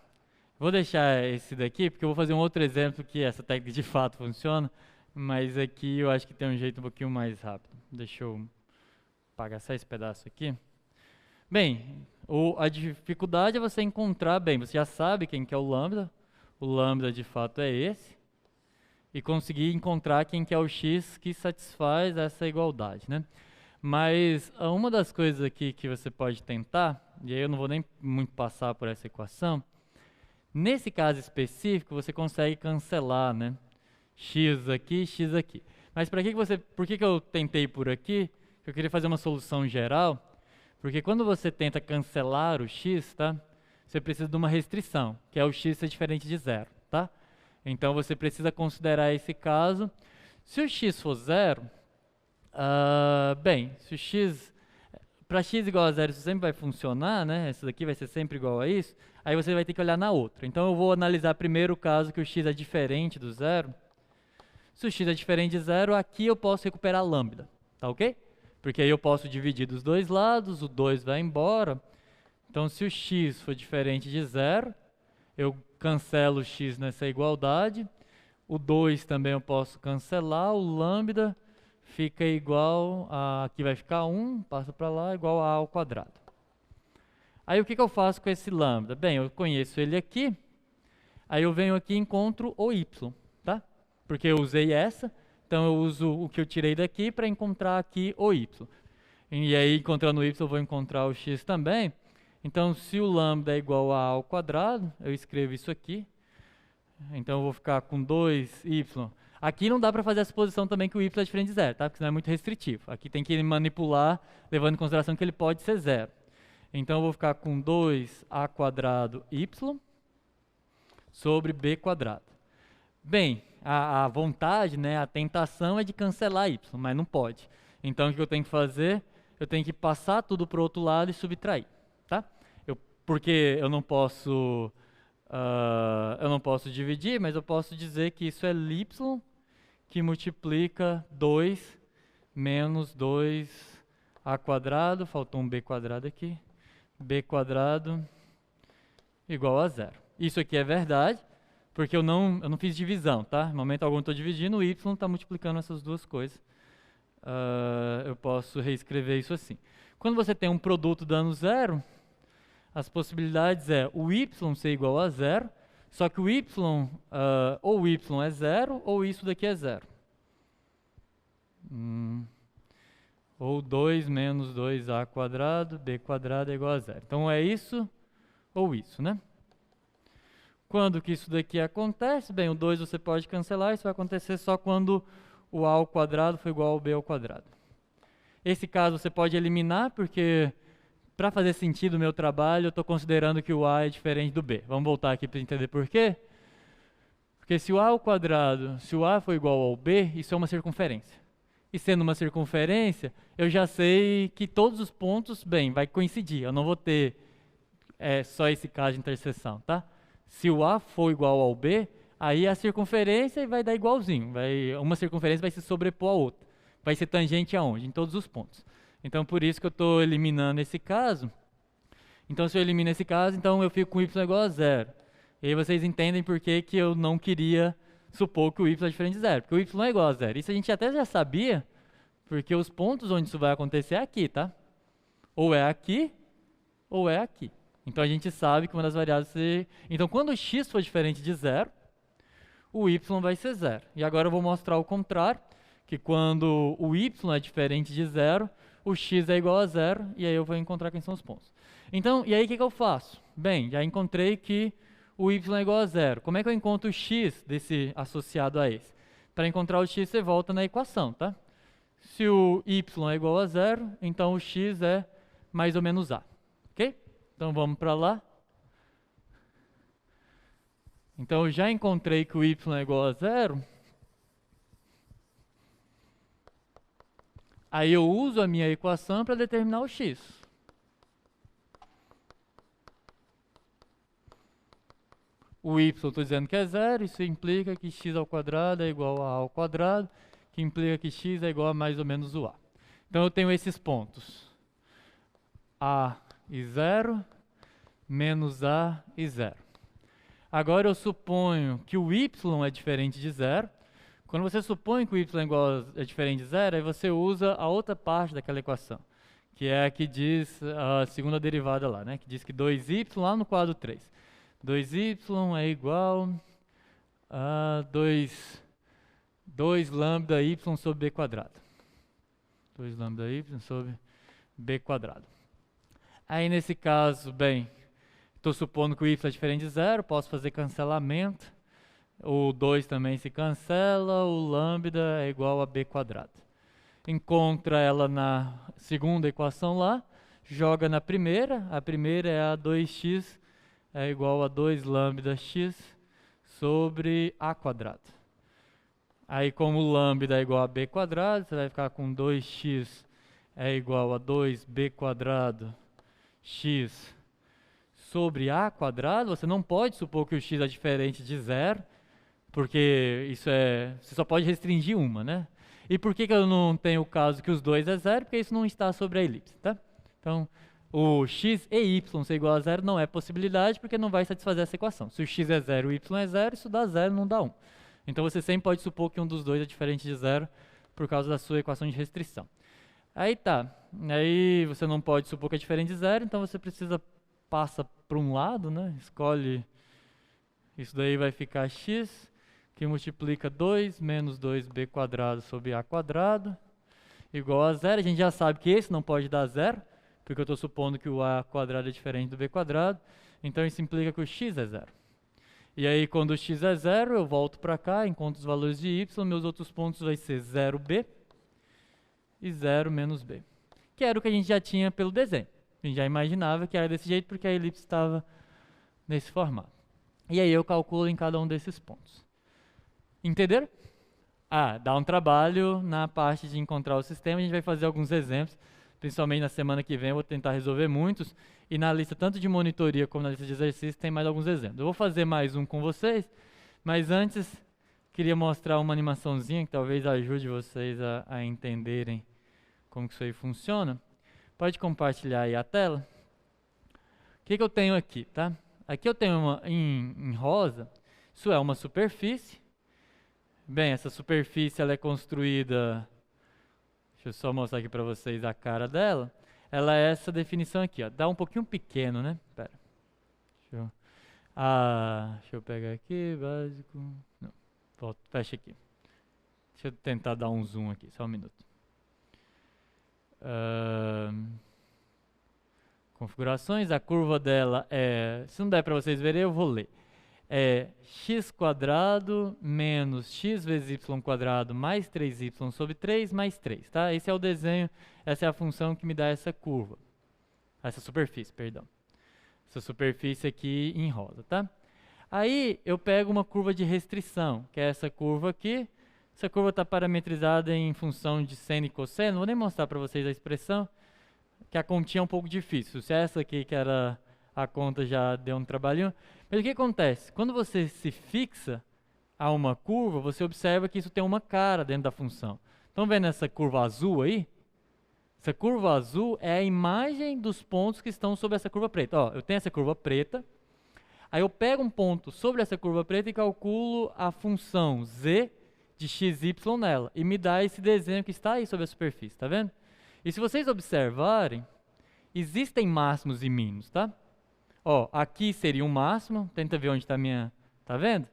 Vou deixar esse daqui, porque eu vou fazer um outro exemplo que essa técnica de fato funciona. Mas aqui eu acho que tem um jeito um pouquinho mais rápido. Deixa eu apagar só esse pedaço aqui. Bem, a dificuldade é você encontrar, bem, você já sabe quem que é o lambda de fato é esse, e conseguir encontrar quem que é o x que satisfaz essa igualdade, né? Mas uma das coisas aqui que você pode tentar, e aí eu não vou nem muito passar por essa equação, nesse caso específico você consegue cancelar, né? X aqui, x aqui. Mas por que eu tentei por aqui? Eu queria fazer uma solução geral, porque quando você tenta cancelar o x, tá? Você precisa de uma restrição, que é o x ser diferente de zero, tá? Então você precisa considerar esse caso. Se o x for zero, bem, se o x, para x igual a zero, isso sempre vai funcionar, né? Isso daqui vai ser sempre igual a isso. Aí você vai ter que olhar na outra. Então eu vou analisar primeiro o caso que o x é diferente do zero. Se o x é diferente de zero, aqui eu posso recuperar lambda, tá ok? Porque aí eu posso dividir dos dois lados, o 2 vai embora. Então se o x for diferente de zero, eu cancelo o x nessa igualdade. O 2 também eu posso cancelar, o lambda fica igual a, aqui vai ficar 1, passa para lá, igual a ao quadrado. Aí o que eu faço com esse lambda? Bem, eu conheço ele aqui, aí eu venho aqui e encontro o y, tá? Porque eu usei essa, então eu uso o que eu tirei daqui para encontrar aqui o y. E aí, encontrando o y, eu vou encontrar o x também. Então, se o lambda é igual a ao quadrado, eu escrevo isso aqui. Então, eu vou ficar com 2y. Aqui não dá para fazer essa suposição também que o y é diferente de zero, tá? Porque senão é muito restritivo. Aqui tem que manipular, levando em consideração que ele pode ser zero. Então, eu vou ficar com 2a quadrado y sobre b quadrado. Bem, a vontade, né, a tentação é de cancelar y, mas não pode. Então, o que eu tenho que fazer? Eu tenho que passar tudo para o outro lado e subtrair, tá? Porque eu não posso dividir, mas eu posso dizer que isso é y que multiplica 2 menos 2a quadrado, faltou um b quadrado aqui, b quadrado igual a zero. Isso aqui é verdade, porque eu não fiz divisão, tá? No momento algum eu estou dividindo, o y está multiplicando essas duas coisas. Eu posso reescrever isso assim. Quando você tem um produto dando zero, as possibilidades é o y ser igual a zero, só que o y, ou o y é zero, ou isso daqui é zero. Ou 2 menos 2a quadrado, b quadrado é igual a zero. Então é isso ou isso, né? Quando que isso daqui acontece? Bem, o 2 você pode cancelar, isso vai acontecer só quando o a ao quadrado for igual ao b ao quadrado. Esse caso você pode eliminar, porque para fazer sentido o meu trabalho, eu estou considerando que o a é diferente do b. Vamos voltar aqui para entender por quê? Porque se o a ao quadrado, se o a for igual ao b, isso é uma circunferência. E sendo uma circunferência, eu já sei que todos os pontos, bem, vai coincidir. Eu não vou ter só esse caso de interseção, tá? Se o a for igual ao b, aí a circunferência vai dar igualzinho. Uma circunferência vai se sobrepor à outra. Vai ser tangente aonde? Em todos os pontos. Então, por isso que eu estou eliminando esse caso. Então, se eu elimino esse caso, então eu fico com y igual a zero. E aí vocês entendem por que eu não queria supor que o y é diferente de zero. Porque o y é igual a zero. Isso a gente até já sabia, porque os pontos onde isso vai acontecer é aqui, tá? Ou é aqui, ou é aqui. Então, a gente sabe que uma das variáveis... Então, quando o x for diferente de zero, o y vai ser zero. E agora eu vou mostrar o contrário, que quando o y é diferente de zero, o x é igual a zero, e aí eu vou encontrar quem são os pontos. Então, e aí o que eu faço? Bem, já encontrei que o y é igual a zero. Como é que eu encontro o x desse associado a esse? Para encontrar o x, você volta na equação, tá? Se o y é igual a zero, então o x é mais ou menos a. Ok? Então vamos para lá. Então eu já encontrei que o y é igual a zero. Aí eu uso a minha equação para determinar o x. O y estou dizendo que é zero, isso implica que x ao quadrado é igual a ao quadrado, que implica que x é igual a mais ou menos o a. Então eu tenho esses pontos. A e 0, menos a e 0. Agora eu suponho que o y é diferente de zero. Quando você supõe que o y é diferente de zero, aí você usa a outra parte daquela equação. que é a que diz a segunda derivada lá, né? Que diz que 2y lá no quadro 3. 2y é igual a 2 lambda y sobre b quadrado. 2 lambda y sobre b quadrado. Aí nesse caso, bem, estou supondo que o y é diferente de zero, posso fazer cancelamento. O 2 também se cancela, o lambda é igual a b quadrado. Encontra ela na segunda equação lá, joga na primeira, a primeira é a 2x é igual a 2 lambda x sobre a quadrado. Aí como lambda é igual a b quadrado, você vai ficar com 2x é igual a 2b quadrado x sobre a quadrado. Você não pode supor que o x é diferente de zero, porque isso você só pode restringir uma, né? E por que eu não tenho o caso que os dois é zero? Porque isso não está sobre a elipse, tá? Então, o x e y ser igual a zero não é possibilidade, porque não vai satisfazer essa equação. Se o x é zero e o y é zero, isso dá zero, não dá 1. Então, você sempre pode supor que um dos dois é diferente de zero por causa da sua equação de restrição. Aí tá, aí você não pode supor que é diferente de zero, então você passa para um lado, né? Escolhe, isso daí vai ficar x, que multiplica 2 menos 2b quadrado sobre a quadrado, igual a zero. A gente já sabe que esse não pode dar zero, porque eu estou supondo que o a quadrado é diferente do b quadrado, então isso implica que o x é zero. E aí quando o x é zero, eu volto para cá, encontro os valores de y, meus outros pontos vai ser 0b e 0 menos b, que era o que a gente já tinha pelo desenho. A gente já imaginava que era desse jeito porque a elipse estava nesse formato. E aí eu calculo em cada um desses pontos. Entenderam? Dá um trabalho na parte de encontrar o sistema. A gente vai fazer alguns exemplos, principalmente na semana que vem eu vou tentar resolver muitos. E na lista tanto de monitoria como na lista de exercícios tem mais alguns exemplos. Eu vou fazer mais um com vocês, mas antes queria mostrar uma animaçãozinha que talvez ajude vocês a entenderem como que isso aí funciona. Pode compartilhar aí a tela. O que eu tenho aqui, tá? Aqui eu tenho em rosa, isso é uma superfície. Bem, essa superfície ela é construída, deixa eu só mostrar aqui para vocês a cara dela. Ela é essa definição aqui, ó. Dá um pouquinho pequeno, né? Pera. Deixa eu pegar aqui, básico. Não, volta, fecha aqui. Deixa eu tentar dar um zoom aqui, só um minuto. Configurações, a curva dela se não der para vocês verem, eu vou ler. É x quadrado menos x vezes y quadrado mais 3y sobre 3 mais 3, tá? Esse é o desenho, essa é a função que me dá essa curva, essa superfície, perdão. Essa superfície aqui em rosa, tá? Aí eu pego uma curva de restrição, que é essa curva aqui. Essa curva está parametrizada em função de seno e cosseno. Não vou nem mostrar para vocês a expressão, que a continha é um pouco difícil. Se essa aqui, que era a conta, já deu um trabalhinho. Mas o que acontece? Quando você se fixa a uma curva, você observa que isso tem uma cara dentro da função. Estão vendo essa curva azul aí? Essa curva azul é a imagem dos pontos que estão sobre essa curva preta. Ó, eu tenho essa curva preta, aí eu pego um ponto sobre essa curva preta e calculo a função z de x, y nela. E me dá esse desenho que está aí sobre a superfície, tá vendo? E se vocês observarem, existem máximos e mínimos, tá? Ó, aqui seria um máximo, tenta ver onde está a minha, tá vendo?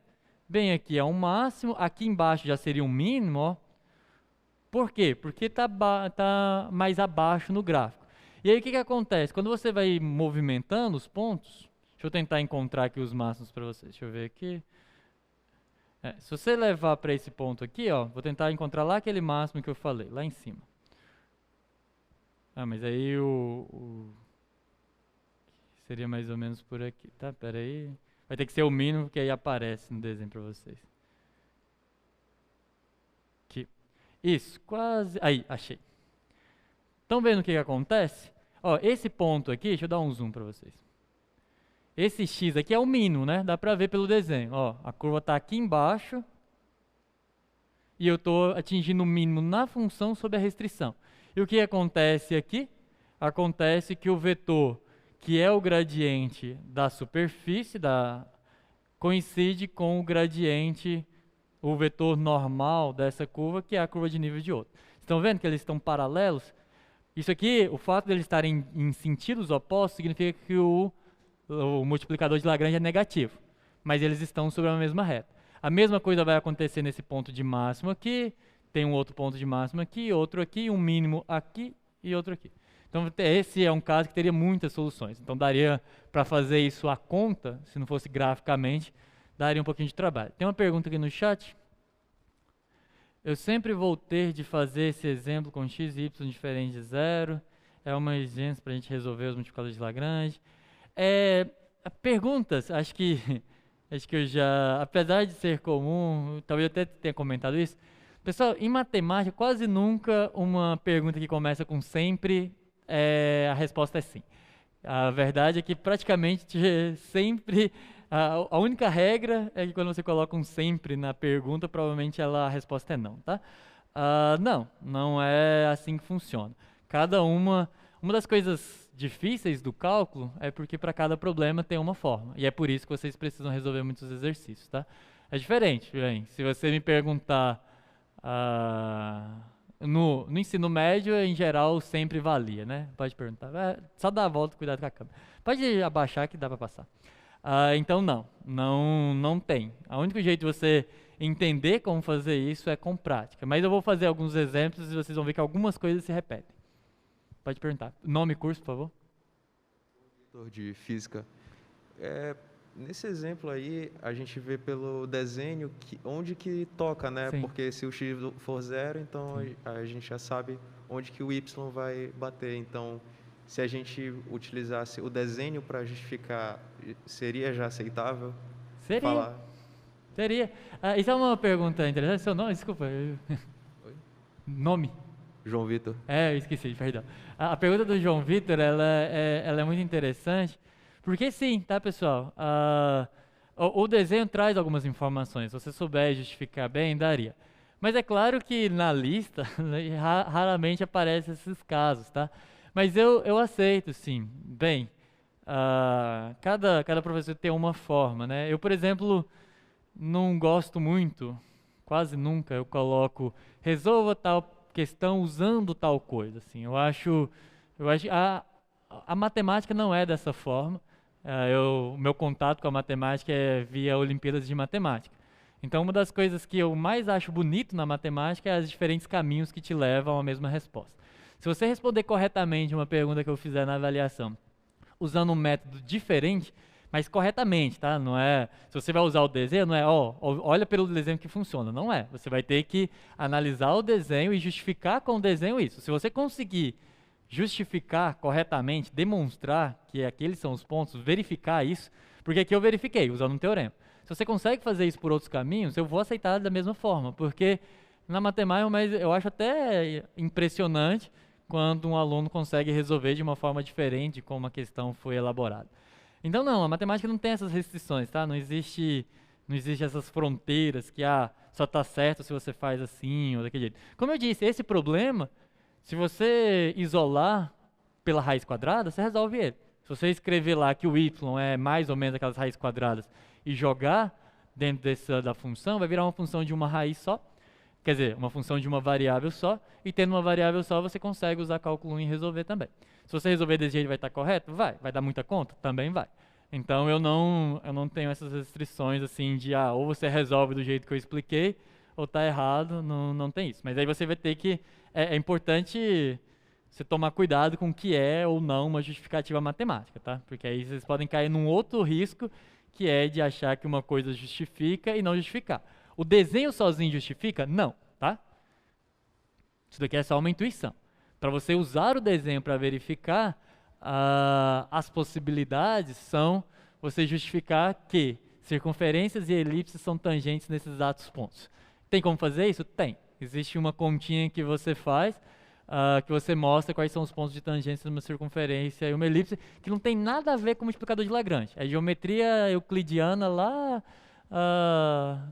Bem aqui é um máximo, aqui embaixo já seria um mínimo, ó. Por quê? Porque tá mais abaixo no gráfico. E aí o que acontece? Quando você vai movimentando os pontos, deixa eu tentar encontrar aqui os máximos para vocês, deixa eu ver aqui. Se você levar para esse ponto aqui, ó, vou tentar encontrar lá aquele máximo que eu falei, lá em cima. Mas aí seria mais ou menos por aqui, tá? Pera aí. Vai ter que ser o mínimo, que aí aparece no desenho para vocês. Aqui. Isso, quase. Aí, achei. Estão vendo o que acontece? Ó, esse ponto aqui, deixa eu dar um zoom para vocês. Esse x aqui é o mínimo, né? Dá para ver pelo desenho. Ó, a curva está aqui embaixo e eu estou atingindo o mínimo na função sob a restrição. E o que acontece aqui? Acontece que o vetor, que é o gradiente da superfície, coincide com o gradiente, o vetor normal dessa curva, que é a curva de nível de outra. Estão vendo que eles estão paralelos? Isso aqui, o fato de eles estarem em sentidos opostos, significa que o multiplicador de Lagrange é negativo, mas eles estão sobre a mesma reta. A mesma coisa vai acontecer nesse ponto de máximo aqui, tem um outro ponto de máximo aqui, outro aqui, um mínimo aqui e outro aqui. Então esse é um caso que teria muitas soluções. Então daria para fazer isso à conta, se não fosse graficamente, daria um pouquinho de trabalho. Tem uma pergunta aqui no chat. Eu sempre vou ter de fazer esse exemplo com x e y diferente de zero. É uma exigência para a gente resolver os multiplicadores de Lagrange. Perguntas, acho que eu já, apesar de ser comum, talvez eu até tenha comentado isso. Pessoal, em matemática, quase nunca uma pergunta que começa com sempre, a resposta é sim. A verdade é que praticamente sempre, a única regra é que quando você coloca um sempre na pergunta, provavelmente a resposta é não, tá? Não é assim que funciona. Uma das coisas difíceis do cálculo é porque para cada problema tem uma forma. E é por isso que vocês precisam resolver muitos exercícios, tá? É diferente, bem, se você me perguntar no ensino médio, em geral, sempre valia, né? Pode perguntar. Só dá a volta, cuidado com a câmera. Pode abaixar que dá para passar. Então não tem. O único jeito de você entender como fazer isso é com prática. Mas eu vou fazer alguns exemplos e vocês vão ver que algumas coisas se repetem. Pode perguntar. Nome e curso, por favor. De física. Nesse exemplo aí, a gente vê pelo desenho onde que toca, né? Sim. Porque se o x for zero, então a gente já sabe onde que o y vai bater. Então, se a gente utilizasse o desenho para justificar, seria já aceitável? Seria. Seria. Isso é uma pergunta interessante. Seu nome? Desculpa. Oi? Nome? João Vitor. Eu esqueci, perdão. A pergunta do João Vitor, ela é muito interessante, porque sim, tá, pessoal? O desenho traz algumas informações, se você souber justificar bem, daria. Mas é claro que na lista, raramente aparecem esses casos, tá? Mas eu aceito, sim. Bem, cada professor tem uma forma, né? Eu, por exemplo, não gosto muito, quase nunca, eu coloco resolva tal questão usando tal coisa, assim. Eu acho a matemática não é dessa forma. O meu contato com a matemática é via Olimpíadas de Matemática. Então, uma das coisas que eu mais acho bonito na matemática é os diferentes caminhos que te levam à mesma resposta. Se você responder corretamente uma pergunta que eu fizer na avaliação, usando um método diferente, mas corretamente, tá? Não é, se você vai usar o desenho, não é, olha pelo desenho que funciona, não é. Você vai ter que analisar o desenho e justificar com o desenho isso. Se você conseguir justificar corretamente, demonstrar que aqueles são os pontos, verificar isso, porque aqui eu verifiquei, usando um teorema. Se você consegue fazer isso por outros caminhos, eu vou aceitar da mesma forma, porque na matemática, mas eu acho até impressionante quando um aluno consegue resolver de uma forma diferente de como a questão foi elaborada. Então não, a matemática não tem essas restrições, tá? Não existe essas fronteiras que só está certo se você faz assim ou daquele jeito. Como eu disse, esse problema, se você isolar pela raiz quadrada, você resolve ele. Se você escrever lá que o y é mais ou menos aquelas raízes quadradas e jogar dentro da função, vai virar uma função de uma raiz só. Quer dizer, uma função de uma variável só, e tendo uma variável só, você consegue usar cálculo 1 e resolver também. Se você resolver desse jeito, vai estar correto? Vai dar muita conta? Também vai. Então, eu não tenho essas restrições, assim, de, ou você resolve do jeito que eu expliquei, ou está errado, não tem isso. Mas aí você vai ter que, é importante você tomar cuidado com o que é ou não uma justificativa matemática, tá? Porque aí vocês podem cair num outro risco, que é de achar que uma coisa justifica e não justificar. O desenho sozinho justifica? Não, tá? Isso daqui é só uma intuição. Para você usar o desenho para verificar, as possibilidades são você justificar que circunferências e elipses são tangentes nesses exatos pontos. Tem como fazer isso? Tem. Existe uma continha que você faz, que você mostra quais são os pontos de tangência de uma circunferência e uma elipse, que não tem nada a ver com o multiplicador de Lagrange. É geometria euclidiana lá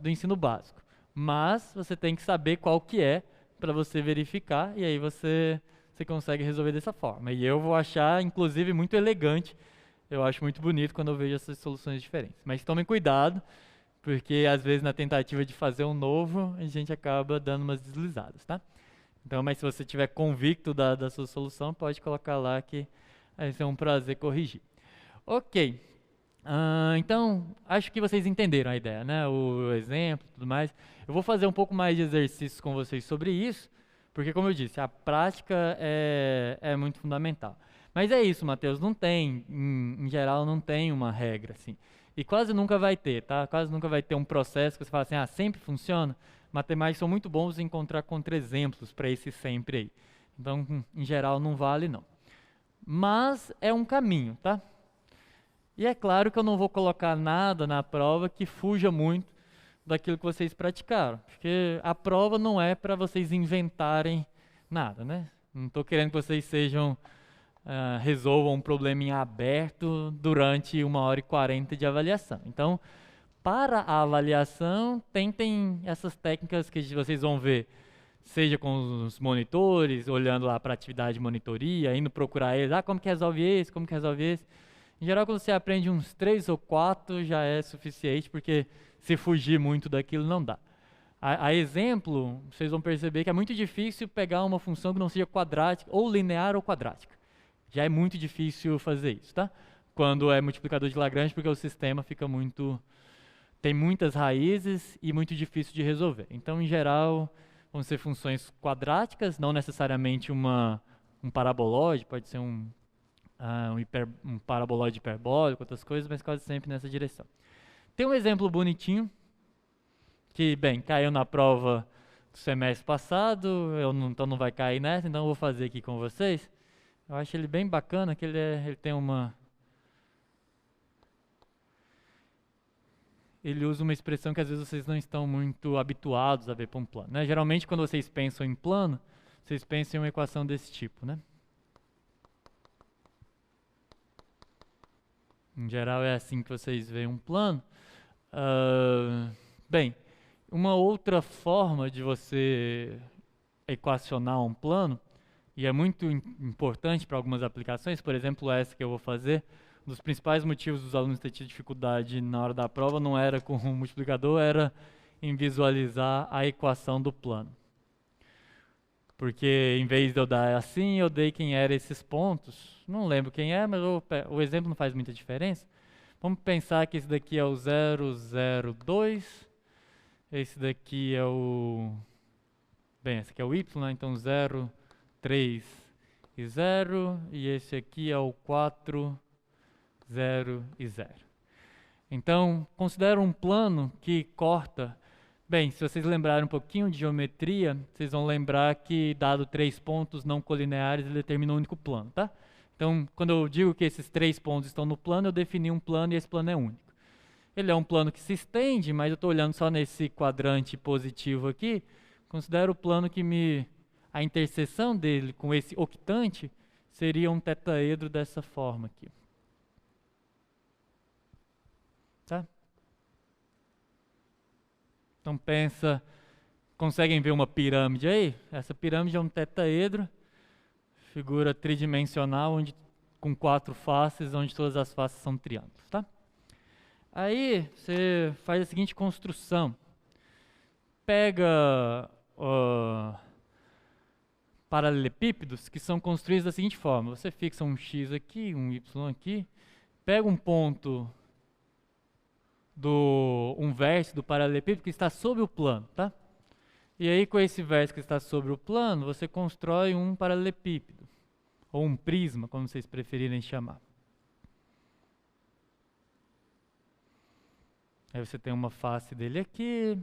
do ensino básico. Mas você tem que saber qual que é para você verificar, e aí você consegue resolver dessa forma. E eu vou achar, inclusive, muito elegante. Eu acho muito bonito quando eu vejo essas soluções diferentes. Mas tomem cuidado, porque às vezes na tentativa de fazer um novo, a gente acaba dando umas deslizadas, tá? Então, mas se você tiver convicto da sua solução, pode colocar lá que vai ser um prazer corrigir. Ok. Então, acho que vocês entenderam a ideia, né? O exemplo e tudo mais. Eu vou fazer um pouco mais de exercícios com vocês sobre isso, porque, como eu disse, a prática é muito fundamental. Mas é isso, Matheus, não tem, em geral, não tem uma regra, assim. E quase nunca vai ter, tá? Quase nunca vai ter um processo que você fala assim, sempre funciona. Matemáticos são muito bons em encontrar contra-exemplos para esse sempre aí. Então, em geral, não vale não. Mas é um caminho, tá? E é claro que eu não vou colocar nada na prova que fuja muito daquilo que vocês praticaram, porque a prova não é para vocês inventarem nada, né? Não estou querendo que vocês resolvam um problema em aberto durante 1h40 de avaliação. Então, para a avaliação, tentem essas técnicas que vocês vão ver, seja com os monitores, olhando lá para a atividade de monitoria, indo procurar eles, como que resolve esse, como que resolve esse. Em geral, quando você aprende uns 3 ou 4, já é suficiente, porque se fugir muito daquilo, não dá. A exemplo, vocês vão perceber que é muito difícil pegar uma função que não seja quadrática, ou linear ou quadrática. Já é muito difícil fazer isso, tá? Quando é multiplicador de Lagrange, porque o sistema fica tem muitas raízes e muito difícil de resolver. Então, em geral, vão ser funções quadráticas, não necessariamente um parabolóide, pode ser um parabolóide hiperbólico, outras coisas, mas quase sempre nessa direção. Tem um exemplo bonitinho, que, bem, caiu na prova do semestre passado, então não vai cair nessa, então eu vou fazer aqui com vocês. Eu acho ele bem bacana, que ele tem ele usa uma expressão que às vezes vocês não estão muito habituados a ver para um plano, né? Geralmente, quando vocês pensam em plano, vocês pensam em uma equação desse tipo, né? Em geral é assim que vocês veem um plano. Bem, uma outra forma de você equacionar um plano, e é muito importante para algumas aplicações, por exemplo, essa que eu vou fazer, um dos principais motivos dos alunos terem tido dificuldade na hora da prova não era com o multiplicador, era em visualizar a equação do plano. Porque em vez de eu dar assim, eu dei quem eram esses pontos. Não lembro quem é, mas o exemplo não faz muita diferença. Vamos pensar que esse daqui é o 002. Esse daqui é o... Bem, esse aqui é o y, né? Então 0, 3 e 0. E esse aqui é o 4, 0 e 0. Então, considero um plano que corta... Bem, se vocês lembrarem um pouquinho de geometria, vocês vão lembrar que, dado 3 pontos não colineares, ele determina um único plano, tá? Então, quando eu digo que esses 3 pontos estão no plano, eu defini um plano e esse plano é único. Ele é um plano que se estende, mas eu estou olhando só nesse quadrante positivo aqui, considero o plano que a interseção dele com esse octante seria um tetaedro dessa forma aqui. Tá? Então pensa, conseguem ver uma pirâmide aí? Essa pirâmide é um tetaedro, figura tridimensional, com 4 faces, onde todas as faces são triângulos, tá? Aí você faz a seguinte construção. Pega paralelepípedos que são construídos da seguinte forma. Você fixa um x aqui, um y aqui, pega um ponto um vértice do paralelepípedo que está sobre o plano, tá? E aí com esse vértice que está sobre o plano, você constrói um paralelepípedo, ou um prisma, como vocês preferirem chamar. Aí você tem uma face dele aqui,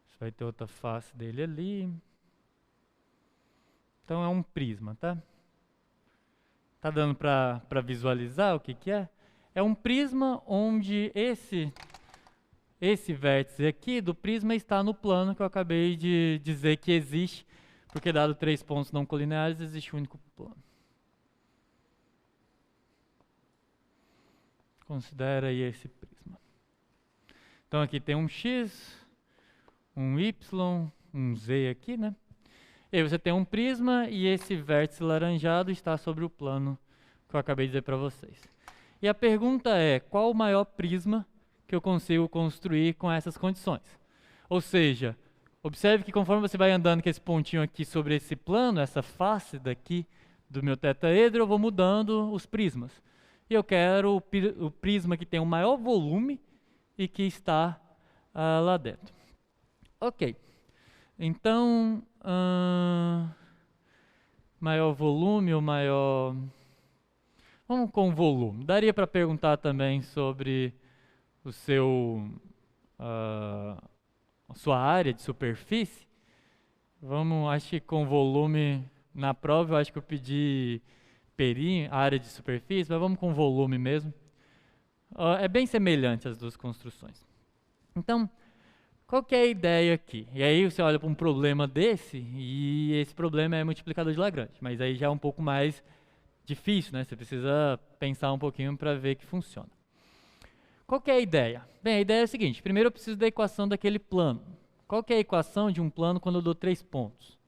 você vai ter outra face dele ali. Então é um prisma, tá? Tá dando para visualizar o que é? É um prisma onde esse vértice aqui do prisma está no plano que eu acabei de dizer que existe, porque dado 3 pontos não colineares, existe um único plano. Considera aí esse prisma. Então aqui tem um x, um y, um z aqui, né? E aí você tem um prisma e esse vértice laranjado está sobre o plano que eu acabei de dizer para vocês. E a pergunta é, qual o maior prisma que eu consigo construir com essas condições? Ou seja, Observe que conforme você vai andando com esse pontinho aqui sobre esse plano, essa face daqui do meu tetaedro, eu vou mudando os prismas. E eu quero o prisma que tem o maior volume e que está lá dentro. Ok. Então, maior volume ou maior... Vamos com volume. Daria para perguntar também sobre o seu... a sua área de superfície. Vamos, acho que com volume, na prova eu acho que eu pedi área de superfície, mas vamos com volume mesmo. É bem semelhante as duas construções. Então, qual que é a ideia aqui? E aí você olha para um problema desse, e esse problema é multiplicador de Lagrange, mas aí já é um pouco mais difícil, né? Você precisa pensar um pouquinho para ver que funciona. Qual que é a ideia? Bem, a ideia é a seguinte, primeiro eu preciso da equação daquele plano. Qual que é a equação de um plano quando eu dou 3 pontos?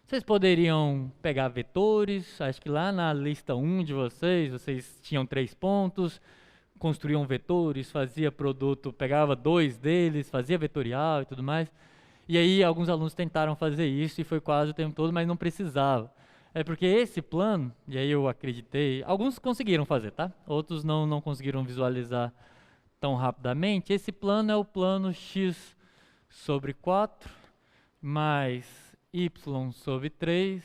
Vocês poderiam pegar vetores, acho que lá na lista 1 de vocês tinham 3 pontos, construíam vetores, fazia produto, pegava 2 deles, fazia vetorial e tudo mais. E aí alguns alunos tentaram fazer isso e foi quase o tempo todo, mas não precisava. É porque esse plano, e aí eu acreditei, alguns conseguiram fazer, tá? Outros não conseguiram visualizar tão rapidamente. Esse plano é o plano x sobre 4 mais y sobre 3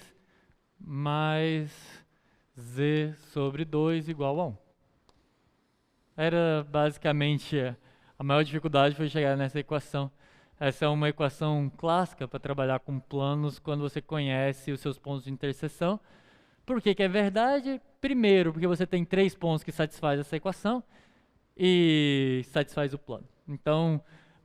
mais z sobre 2 igual a 1. Era basicamente a maior dificuldade foi chegar nessa equação. Essa é uma equação clássica para trabalhar com planos quando você conhece os seus pontos de interseção. Por que que é verdade? Primeiro, porque você tem 3 pontos que satisfazem essa equação e satisfaz o plano. Então,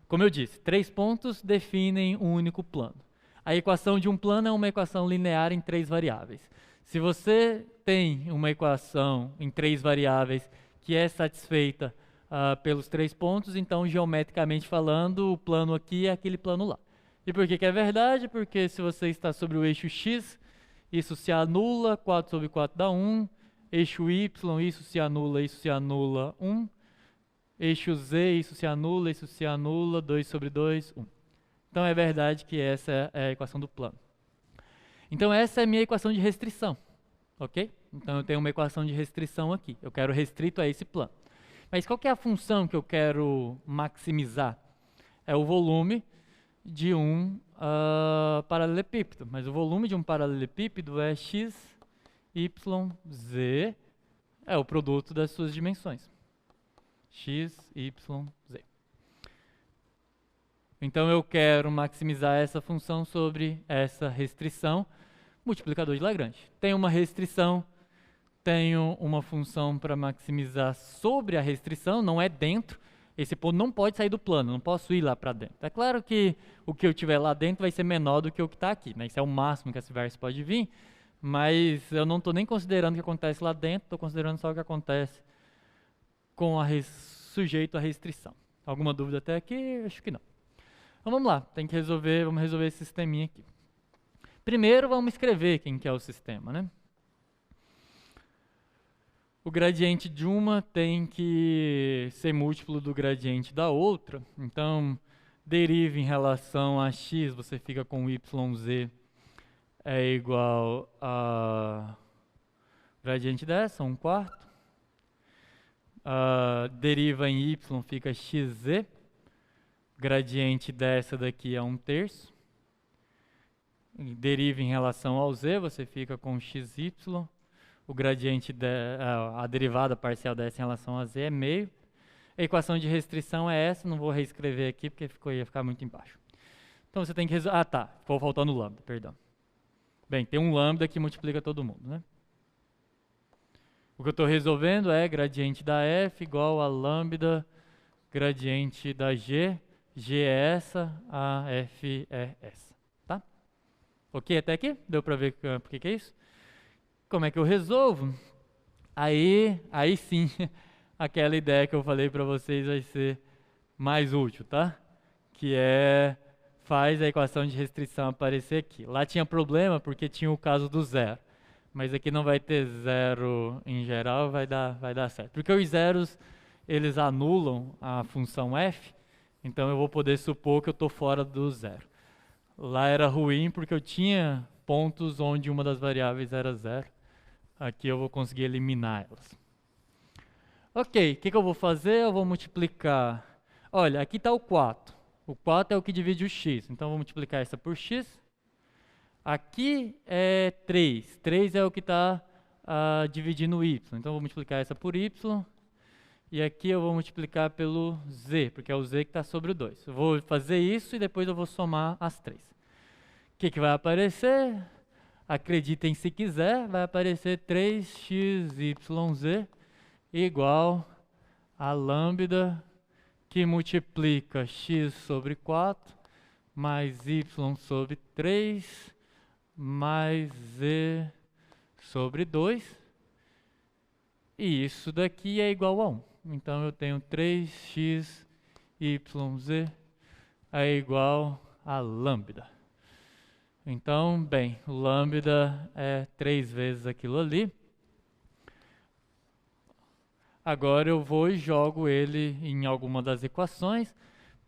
como eu disse, 3 pontos definem um único plano. A equação de um plano é uma equação linear em 3 variáveis. Se você tem uma equação em 3 variáveis que é satisfeita pelos 3 pontos, então, geometricamente falando, o plano aqui é aquele plano lá. E por que que é verdade? Porque se você está sobre o eixo x, isso se anula, 4 sobre 4 dá 1. Eixo y, isso se anula, 1. Eixo z, isso se anula, 2 sobre 2, 1. Então é verdade que essa é a equação do plano. Então essa é a minha equação de restrição, ok? Então eu tenho uma equação de restrição aqui, eu quero restrito a esse plano. Mas qual que é a função que eu quero maximizar? É o volume de um paralelepípedo, mas o volume de um paralelepípedo é x, y, z, é o produto das suas dimensões. X, y, z. Então eu quero maximizar essa função sobre essa restrição, multiplicador de Lagrange. Tenho uma restrição, tenho uma função para maximizar sobre a restrição, não é dentro. Esse ponto não pode sair do plano, não posso ir lá para dentro. É claro que o que eu tiver lá dentro vai ser menor do que o que está aqui, né? Isso é o máximo que esse verso pode vir, mas eu não estou nem considerando o que acontece lá dentro, estou considerando só o que acontece com sujeito à restrição. Alguma dúvida até aqui? Acho que não. Então vamos lá, vamos resolver esse sisteminha aqui. Primeiro vamos escrever quem que é o sistema, né? O gradiente de uma tem que ser múltiplo do gradiente da outra. Então, deriva em relação a x, você fica com yz é igual a gradiente dessa, 1/4. Deriva em y fica xz. Gradiente dessa daqui é 1/3. Deriva em relação ao z, você fica com xy. O gradiente, a derivada parcial dessa em relação a z é meio. A equação de restrição é essa, não vou reescrever aqui porque ia ficar muito embaixo. Então você tem que resolver. Ficou faltando lambda, perdão. Bem, tem um lambda que multiplica todo mundo, né? O que eu estou resolvendo é gradiente da f igual a lambda gradiente da g. G é essa, a f é essa, tá? Ok até aqui? Deu para ver por que é isso? Como é que eu resolvo? Aí sim, aquela ideia que eu falei para vocês vai ser mais útil, tá? Que é, faz a equação de restrição aparecer aqui. Lá tinha problema porque tinha o caso do zero. Mas aqui não vai ter zero em geral, vai dar certo. Porque os zeros, eles anulam a função f, então eu vou poder supor que eu estou fora do zero. Lá era ruim porque eu tinha pontos onde uma das variáveis era 0. Aqui eu vou conseguir eliminar elas. Ok, o que eu vou fazer? Eu vou multiplicar. Olha, aqui está o 4. O 4 é o que divide o x. Então eu vou multiplicar essa por x. Aqui é 3. 3 é o que está dividindo o y. Então eu vou multiplicar essa por y. E aqui eu vou multiplicar pelo z, porque é o z que está sobre o 2. Eu vou fazer isso e depois eu vou somar as 3. O que vai aparecer? Acreditem se quiser, vai aparecer 3xyz igual a lambda que multiplica x sobre 4 mais y sobre 3 mais z sobre 2. E isso daqui é igual a 1. Então eu tenho 3xyz é igual a lambda. Então, bem, lambda é 3 vezes aquilo ali. Agora eu vou e jogo ele em alguma das equações.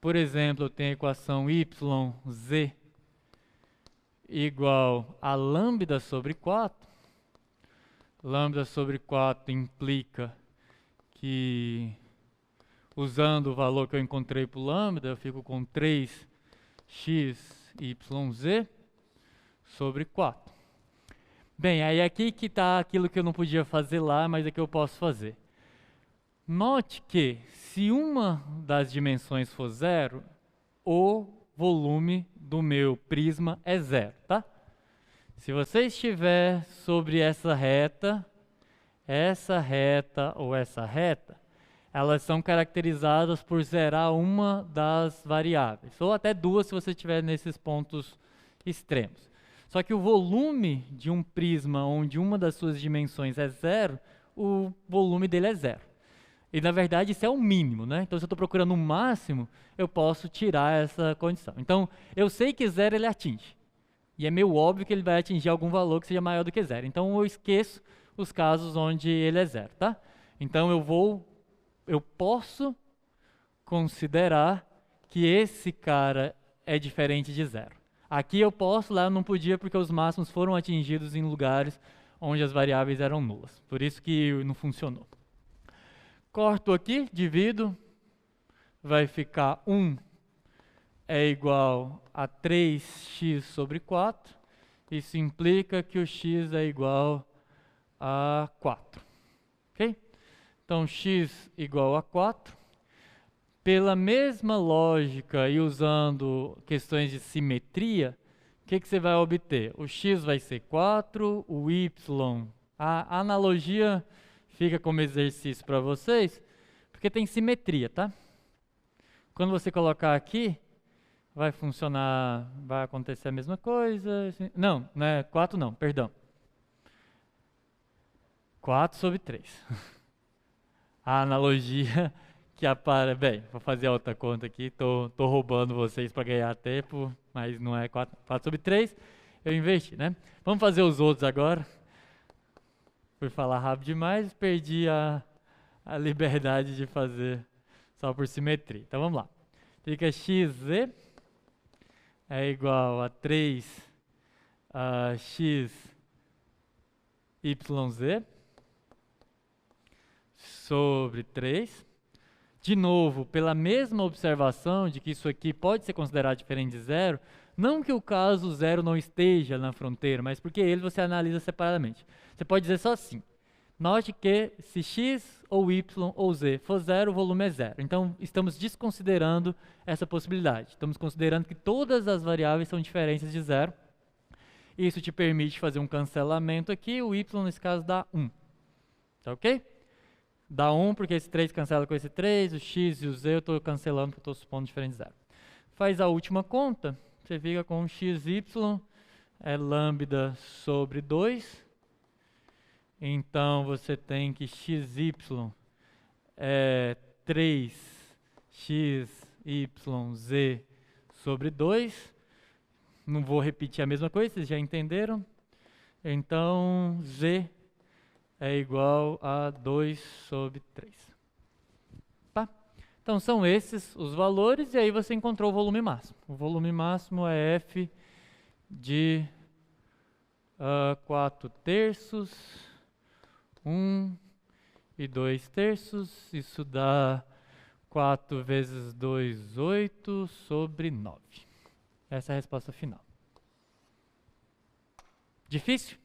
Por exemplo, eu tenho a equação yz igual a lambda sobre 4. Lambda sobre 4 implica que, usando o valor que eu encontrei para o lambda, eu fico com 3xyz sobre 4. Bem, aí aqui que está aquilo que eu não podia fazer lá, mas aqui eu posso fazer. Note que, se uma das dimensões for 0, o volume do meu prisma é 0, tá? Se você estiver sobre essa reta ou essa reta, elas são caracterizadas por zerar uma das variáveis, ou até duas se você estiver nesses pontos extremos. Só que o volume de um prisma onde uma das suas dimensões é 0, o volume dele é 0. E na verdade isso é o mínimo, né? Então se eu estou procurando o máximo, eu posso tirar essa condição. Então eu sei que 0 ele atinge. E é meio óbvio que ele vai atingir algum valor que seja maior do que 0. Então eu esqueço os casos onde ele é 0, tá? Então eu posso considerar que esse cara é diferente de 0. Aqui eu posso, lá eu não podia porque os máximos foram atingidos em lugares onde as variáveis eram nulas. Por isso que não funcionou. Corto aqui, divido, vai ficar 1 é igual a 3x sobre 4. Isso implica que o x é igual a 4. Ok? Então, x igual a 4. Pela mesma lógica e usando questões de simetria, o que você vai obter? O x vai ser 4, o y... A analogia fica como exercício para vocês, porque tem simetria, tá? Quando você colocar aqui, vai funcionar, vai acontecer a mesma coisa. Não, não é 4 não, perdão. 4 sobre 3. A analogia que aparece... Bem, vou fazer a outra conta aqui, tô roubando vocês para ganhar tempo, mas não é 4 sobre 3, eu investi, né? Vamos fazer os outros agora. Fui falar rápido demais, perdi a liberdade de fazer só por simetria. Então vamos lá. Fica xz é igual a 3xyz sobre 3. De novo, pela mesma observação de que isso aqui pode ser considerado diferente de 0, não que o caso 0 não esteja na fronteira, mas porque ele você analisa separadamente. Você pode dizer só assim. Note que se x ou y ou z for 0, o volume é 0. Então, estamos desconsiderando essa possibilidade. Estamos considerando que todas as variáveis são diferentes de 0. Isso te permite fazer um cancelamento aqui. O y, nesse caso, dá 1. Tá ok? Dá 1 porque esse 3 cancela com esse 3. O x e o z eu estou cancelando porque estou supondo diferente de 0. Faz a última conta. Você fica com xy é lambda sobre 2. Então, você tem que xy é 3xyz sobre 2. Não vou repetir a mesma coisa, vocês já entenderam. Então, z é igual a 2 sobre 3. Tá? Então, são esses os valores, e aí você encontrou o volume máximo. O volume máximo é F de 4 terços, 1 e 2 terços, isso dá 4 vezes 2, 8 sobre 9. Essa é a resposta final. Difícil?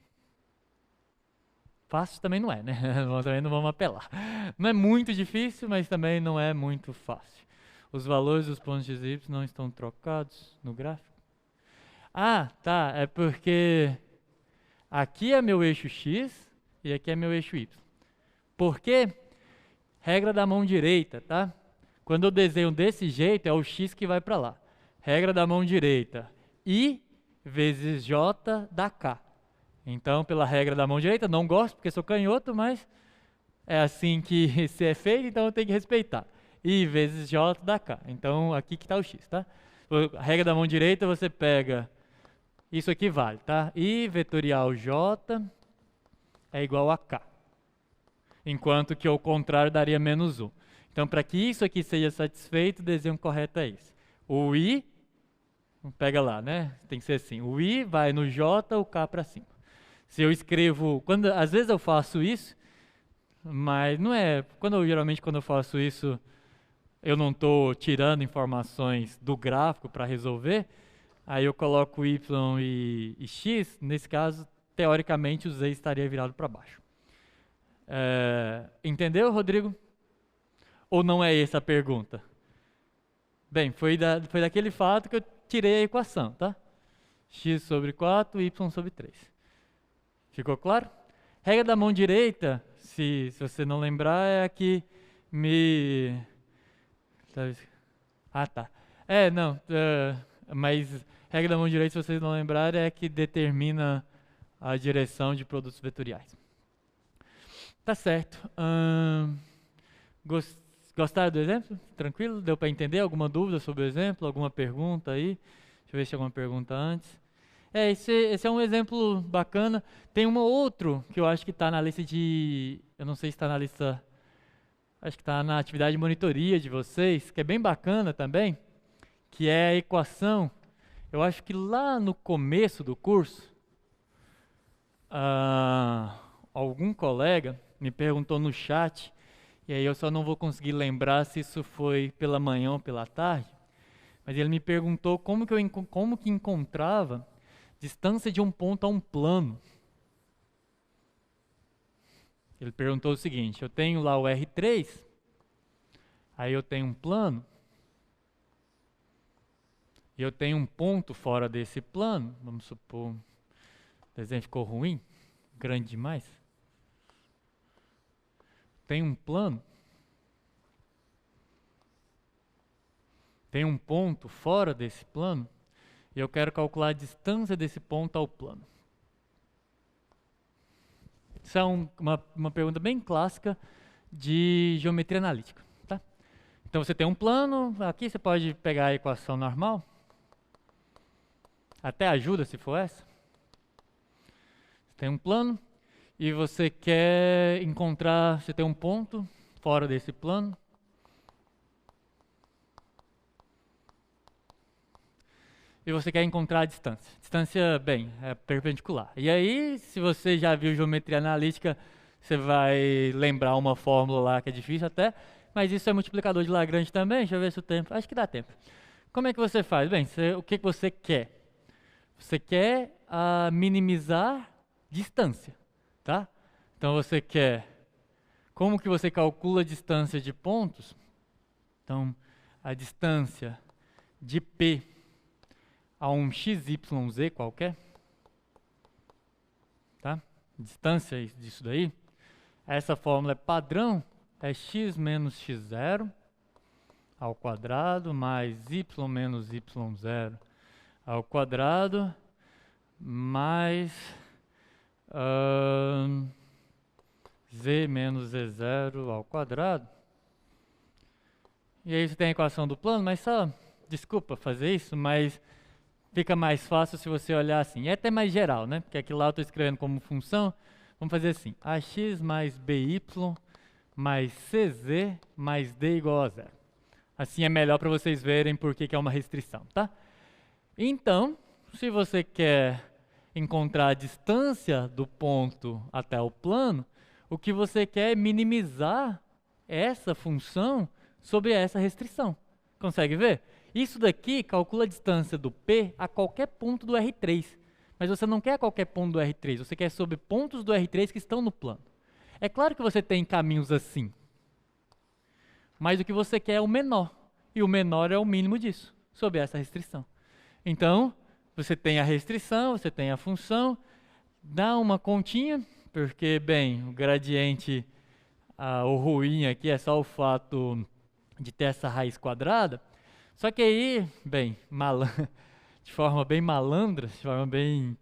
Fácil também não é, né? Também não vamos apelar. Não é muito difícil, mas também não é muito fácil. Os valores dos pontos x e y não estão trocados no gráfico. Ah, tá. É porque aqui é meu eixo x e aqui é meu eixo y. Por quê? Regra da mão direita, tá? Quando eu desenho desse jeito, é o x que vai para lá. Regra da mão direita. I vezes j dá k. Então, pela regra da mão direita, não gosto porque sou canhoto, mas é assim que se é feito, então eu tenho que respeitar. I vezes j dá k. Então, aqui que está o x, tá? A regra da mão direita, você pega... Isso aqui vale, tá? I vetorial j é igual a k. Enquanto que o contrário daria menos 1. Então, para que isso aqui seja satisfeito, o desenho correto é esse. O I, pega lá, né? Tem que ser assim. O I vai no j, o k para cima. Se eu escrevo... às vezes eu faço isso, mas não é... Geralmente, quando eu faço isso, eu não estou tirando informações do gráfico para resolver. Aí eu coloco y e x. Nesse caso, teoricamente, o z estaria virado para baixo. Entendeu, Rodrigo? Ou não é essa a pergunta? Bem, foi daquele fato que eu tirei a equação, tá? X sobre 4, y sobre 3. Ficou claro? Regra da mão direita, se você não lembrar, é a que me... Ah, tá. Mas regra da mão direita, se vocês não lembrarem, é a que determina a direção de produtos vetoriais. Tá certo. Gostaram do exemplo? Tranquilo? Deu para entender? Alguma dúvida sobre o exemplo? Alguma pergunta aí? Deixa eu ver se tem alguma pergunta antes. Esse é um exemplo bacana. Tem um outro que eu acho que está na lista de... Eu não sei se está na lista... Acho que está na atividade de monitoria de vocês, que é bem bacana também, que é a equação. Eu acho que lá no começo do curso, algum colega me perguntou no chat, e aí eu só não vou conseguir lembrar se isso foi pela manhã ou pela tarde, mas ele me perguntou como que encontrava distância de um ponto a um plano. Ele perguntou o seguinte: eu tenho lá o R3, aí eu tenho um plano, e eu tenho um ponto fora desse plano. Vamos supor, o desenho ficou ruim, grande demais. Tem um plano, tem um ponto fora desse plano, e eu quero calcular a distância desse ponto ao plano. Isso é uma pergunta bem clássica de geometria analítica, tá? Então você tem um plano, aqui você pode pegar a equação normal, até ajuda se for essa. Você tem um plano e você quer encontrar, você tem um ponto fora desse plano. E você quer encontrar a distância. Distância, bem, é perpendicular. E aí, se você já viu geometria analítica, você vai lembrar uma fórmula lá que é difícil até, mas isso é multiplicador de Lagrange também. Deixa eu ver se o tempo... Acho que dá tempo. Como é que você faz? Bem, o que você quer? Você quer minimizar distância, tá? Então você quer... Como que você calcula a distância de pontos? Então, a distância de P a um XYZ qualquer, tá? Distância disso daí, essa fórmula é padrão, é x menos x0 ao quadrado mais y menos y0 ao quadrado mais z menos z0 ao quadrado. E aí você tem a equação do plano, mas só, desculpa fazer isso, mas fica mais fácil se você olhar assim. É até mais geral, né? Porque aqui lá eu estou escrevendo como função. Vamos fazer assim: ax mais by mais cz mais d igual a 0. Assim é melhor para vocês verem por que é uma restrição, tá? Então, se você quer encontrar a distância do ponto até o plano, o que você quer é minimizar essa função sobre essa restrição. Consegue ver? Isso daqui calcula a distância do P a qualquer ponto do R3. Mas você não quer a qualquer ponto do R3, você quer sobre pontos do R3 que estão no plano. É claro que você tem caminhos assim, mas o que você quer é o menor. E o menor é o mínimo disso, sob essa restrição. Então, você tem a restrição, você tem a função, dá uma continha, porque, bem, o gradiente, o ruim aqui é só o fato de ter essa raiz quadrada. Só que aí, bem, de forma bem malandra, de forma bem...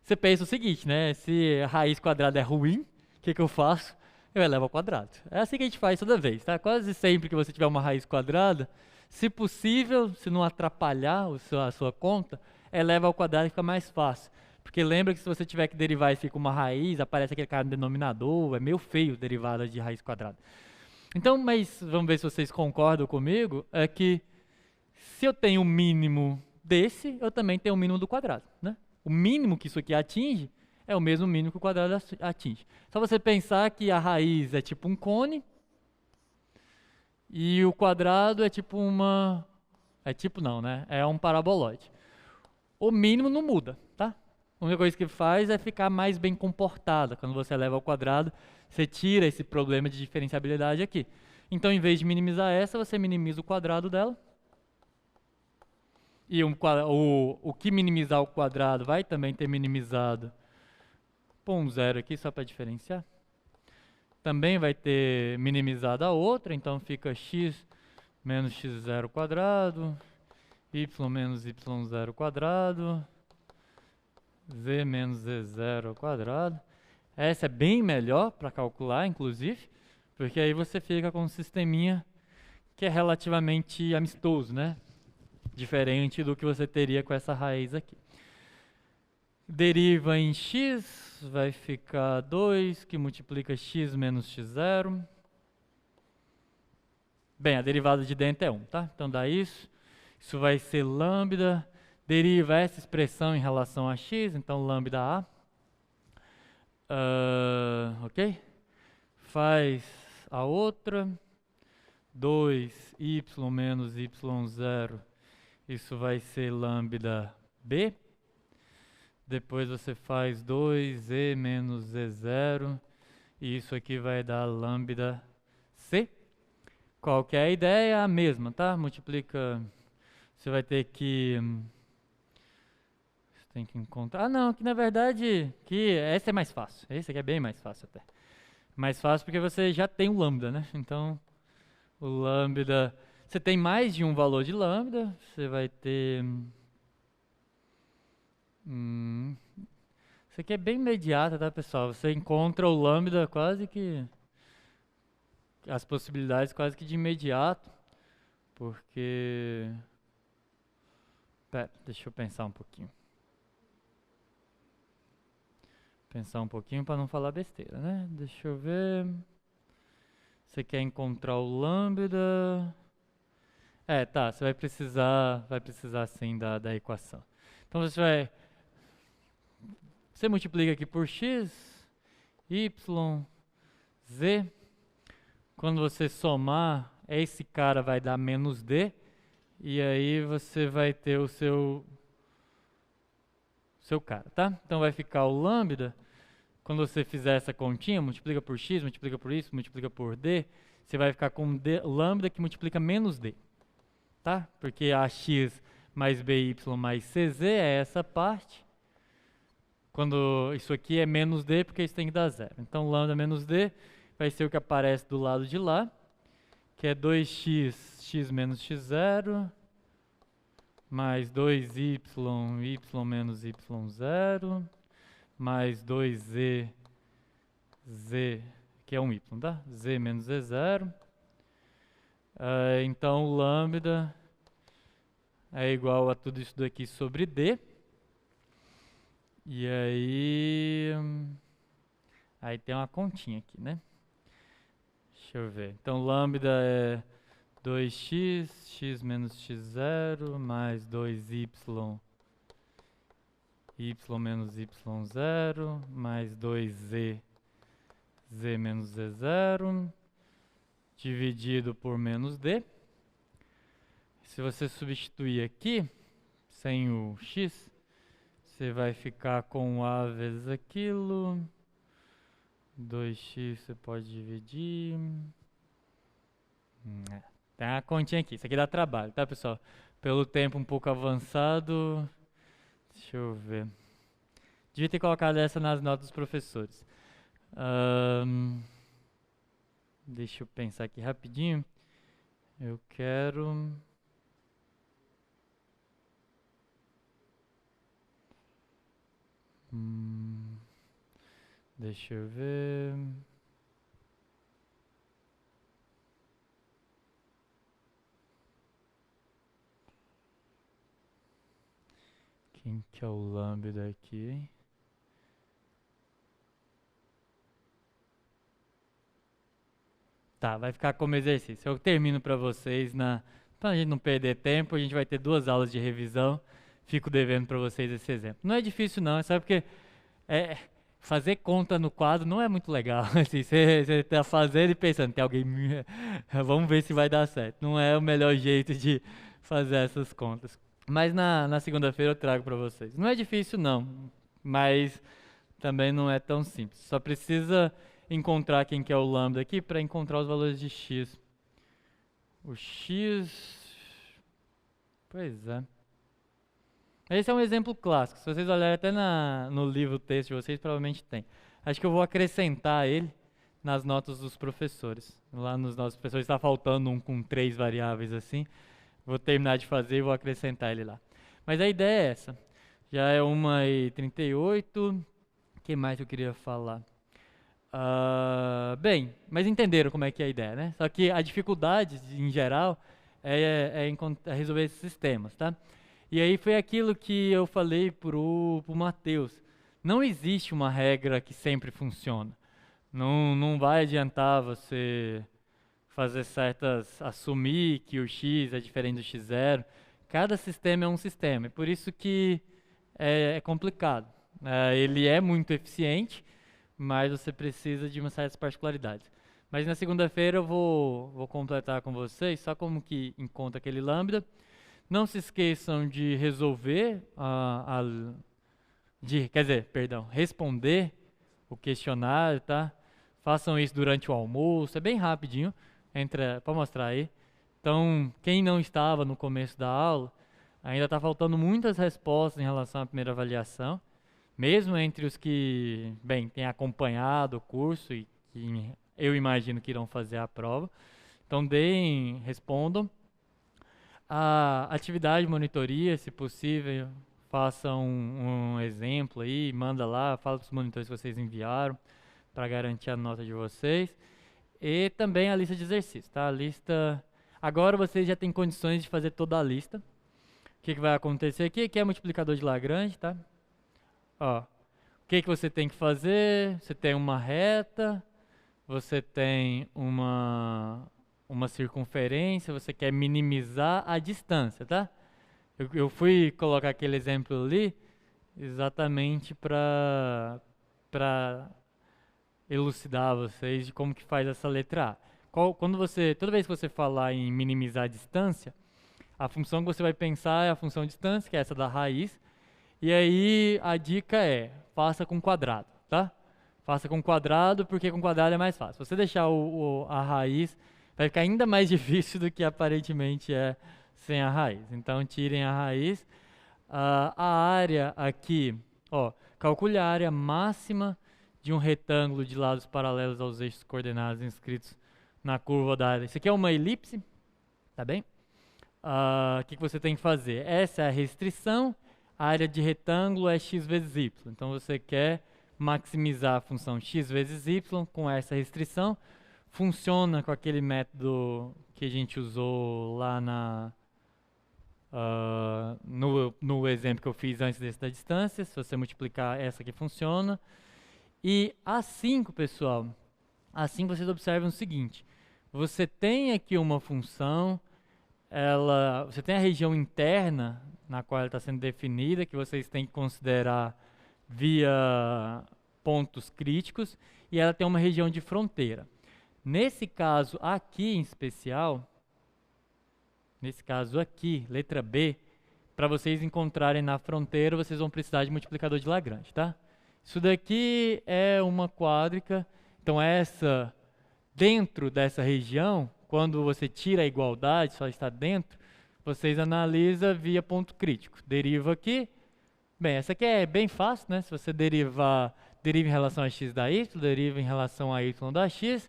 Você pensa o seguinte, né? Se a raiz quadrada é ruim, o que eu faço? Eu elevo ao quadrado. É assim que a gente faz toda vez, tá? Quase sempre que você tiver uma raiz quadrada, se possível, se não atrapalhar a sua conta, eleva ao quadrado e fica mais fácil. Porque lembra que se você tiver que derivar e fica uma raiz, aparece aquele cara no denominador, é meio feio derivada de raiz quadrada. Então, mas vamos ver se vocês concordam comigo, é que se eu tenho o mínimo desse, eu também tenho o mínimo do quadrado, né? O mínimo que isso aqui atinge é o mesmo mínimo que o quadrado atinge. Só você pensar que a raiz é tipo um cone e o quadrado é tipo uma... É tipo não, né? É um paraboloide. O mínimo não muda, tá? A única coisa que faz é ficar mais bem comportada. Quando você eleva ao quadrado, você tira esse problema de diferenciabilidade aqui. Então, em vez de minimizar essa, você minimiza o quadrado dela. E o que minimizar o quadrado vai também ter minimizado. Põe um zero aqui só para diferenciar. Também vai ter minimizado a outra, então fica x menos x0 quadrado, y menos y0 quadrado, z menos z0 ao quadrado. Essa é bem melhor para calcular, inclusive, porque aí você fica com um sisteminha que é relativamente amistoso, né? Diferente do que você teria com essa raiz aqui. Deriva em x, vai ficar 2, que multiplica x menos x0. Bem, a derivada de dentro é 1, tá? Então dá isso. Isso vai ser lambda. Deriva essa expressão em relação a x, então lambda a. Ok? Faz a outra. 2y menos y0. Isso vai ser lambda b. Depois você faz 2z menos z0. E isso aqui vai dar lambda c. Qual que é a ideia? A mesma, tá? Multiplica... Você vai ter que... Você tem que encontrar... Ah, não, que na verdade... esse é mais fácil. Esse aqui é bem mais fácil até. Mais fácil porque você já tem o lambda, né? Então, o lambda... Você tem mais de um valor de lambda. Você vai ter... Isso aqui é bem imediato, tá, pessoal? Você encontra o lambda quase que... As possibilidades quase que de imediato. Porque... Pera, deixa eu pensar um pouquinho. Pensar um pouquinho para não falar besteira, né? Deixa eu ver. Você quer encontrar o lambda... tá, você vai precisar sim da equação. Então você multiplica aqui por x, y, z. Quando você somar, esse cara vai dar menos d. E aí você vai ter o seu cara, tá? Então vai ficar o lambda. Quando você fizer essa continha, multiplica por x, multiplica por isso, multiplica por d, você vai ficar com lambda que multiplica menos d, tá? Porque ax mais by mais cz é essa parte. Quando isso aqui é menos d, porque isso tem que dar zero. Então lambda menos d vai ser o que aparece do lado de lá, que é 2x, x menos x0, mais 2y, y menos y0, mais 2z, z, que é um y, tá? Z menos z0. Então, o lambda é igual a tudo isso daqui sobre d. E aí tem uma continha aqui, né? Deixa eu ver. Então, lambda é 2x, x menos x0, mais 2y, y menos y0, mais 2z, z menos z0, dividido por menos d. Se você substituir aqui, sem o x, você vai ficar com a vezes aquilo, 2x você pode dividir. Tem uma continha aqui, isso aqui dá trabalho, tá, pessoal? Pelo tempo um pouco avançado, deixa eu ver. Devia ter colocado essa nas notas dos professores. Deixa eu pensar aqui rapidinho. Eu quero... deixa eu ver... Quem que é o lambda aqui? Tá, vai ficar como exercício. Eu termino para vocês, pra gente não perder tempo, a gente vai ter 2 aulas de revisão. Fico devendo para vocês esse exemplo. Não é difícil não, é só porque fazer conta no quadro não é muito legal. Assim, você tá fazendo e pensando, tem alguém... Vamos ver se vai dar certo. Não é o melhor jeito de fazer essas contas. Mas na segunda-feira eu trago para vocês. Não é difícil não, mas também não é tão simples. Só precisa encontrar quem que é o lambda aqui para encontrar os valores de x. O x... Pois é. Esse é um exemplo clássico. Se vocês olharem até no livro texto de vocês, provavelmente tem. Acho que eu vou acrescentar ele nas notas dos professores. Lá nos nossos professores está faltando um com 3 variáveis assim. Vou terminar de fazer e vou acrescentar ele lá. Mas a ideia é essa. Já é 1h38. O que mais eu queria falar? Bem, mas entenderam como é que é a ideia, né? Só que a dificuldade, em geral, é resolver esses sistemas, tá? E aí foi aquilo que eu falei pro Matheus. Não existe uma regra que sempre funciona. Não vai adiantar você fazer assumir que o x é diferente do x0. Cada sistema é um sistema, e por isso que é complicado. Ele é muito eficiente, mas você precisa de umas certas particularidades. Mas na segunda-feira eu vou completar com vocês, só como que encontra aquele lambda. Não se esqueçam de resolver, responder o questionário, tá? Façam isso durante o almoço, é bem rapidinho, para mostrar aí. Então, quem não estava no começo da aula, ainda está faltando muitas respostas em relação à primeira avaliação, mesmo entre os que, têm acompanhado o curso e que eu imagino que irão fazer a prova. Então, respondam. A atividade de monitoria, se possível, façam um exemplo aí, manda lá, fala para os monitores que vocês enviaram, para garantir a nota de vocês. E também a lista de exercícios, tá? A lista... Agora vocês já têm condições de fazer toda a lista. O que vai acontecer aqui? Que é multiplicador de Lagrange, tá? Ó, o que você tem que fazer? Você tem uma reta, você tem uma circunferência, você quer minimizar a distância, tá? Eu fui colocar aquele exemplo ali exatamente para elucidar vocês de como que faz essa letra A. Toda vez que você falar em minimizar a distância, a função que você vai pensar é a função distância, que é essa da raiz, e aí a dica é, faça com quadrado, tá? Faça com quadrado, porque com quadrado é mais fácil. Se você deixar a raiz, vai ficar ainda mais difícil do que aparentemente é sem a raiz. Então, tirem a raiz. A área aqui, calcule a área máxima de um retângulo de lados paralelos aos eixos coordenados inscritos na curva da área. Isso aqui é uma elipse, tá bem? O que você tem que fazer? Essa é a restrição. A área de retângulo é x vezes y. Então, você quer maximizar a função x vezes y com essa restrição. Funciona com aquele método que a gente usou lá no exemplo que eu fiz antes desse da distância. Se você multiplicar, essa aqui funciona. E assim, pessoal, assim vocês observam o seguinte. Você tem aqui uma função, você tem a região interna na qual ela está sendo definida, que vocês têm que considerar via pontos críticos, e ela tem uma região de fronteira. Nesse caso aqui em especial, nesse caso aqui, letra B, para vocês encontrarem na fronteira, vocês vão precisar de multiplicador de Lagrange, tá? Isso daqui é uma quádrica, então essa, dentro dessa região, quando você tira a igualdade, só está dentro, vocês analisam via ponto crítico. Deriva aqui, bem, essa aqui é bem fácil, né? Se você deriva em relação a x da y, deriva em relação a y da x,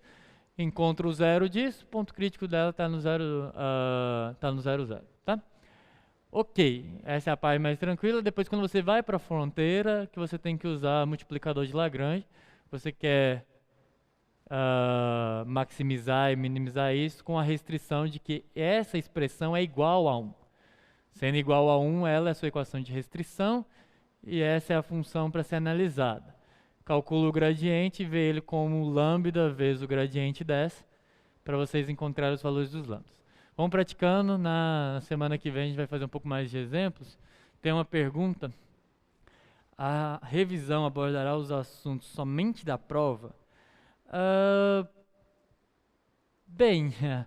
encontra o zero disso, o ponto crítico dela está no 0, zero, tá? Ok, essa é a parte mais tranquila. Depois, quando você vai para a fronteira, que você tem que usar multiplicador de Lagrange, você quer maximizar e minimizar isso com a restrição de que essa expressão é igual a 1. Sendo igual a 1, ela é a sua equação de restrição, e essa é a função para ser analisada. Calcula o gradiente e vê ele como lambda vezes o gradiente dessa, para vocês encontrarem os valores dos lambdas. Vamos praticando, na semana que vem a gente vai fazer um pouco mais de exemplos. Tem uma pergunta: a revisão abordará os assuntos somente da prova? Bem, é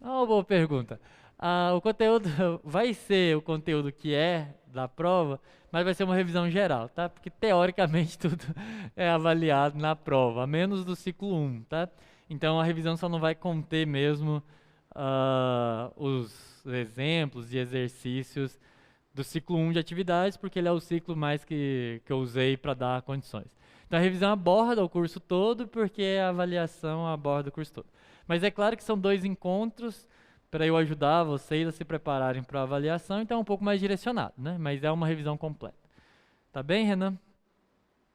uma boa pergunta. O conteúdo vai ser o conteúdo que é da prova, mas vai ser uma revisão geral, tá? Porque teoricamente tudo é avaliado na prova, a menos do ciclo 1, tá? Então a revisão só não vai conter mesmo os exemplos e exercícios do ciclo 1 de atividades, porque ele é o ciclo mais que eu usei para dar condições. Então a revisão aborda o curso todo, porque a avaliação aborda o curso todo. Mas é claro que são 2 encontros para eu ajudar vocês a se prepararem para a avaliação, então é um pouco mais direcionado, né? Mas é uma revisão completa. Tá bem, Renan?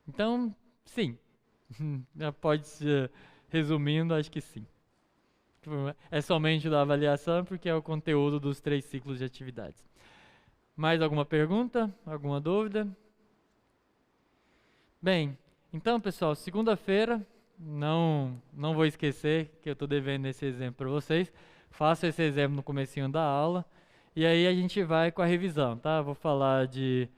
Então, sim. Já pode ser, resumindo, acho que sim. É somente da avaliação, porque é o conteúdo dos 3 ciclos de atividades. Mais alguma pergunta? Alguma dúvida? Bem, então, pessoal, segunda-feira, não vou esquecer que eu estou devendo esse exemplo para vocês. Faço esse exemplo no comecinho da aula, e aí a gente vai com a revisão, tá? Vou falar de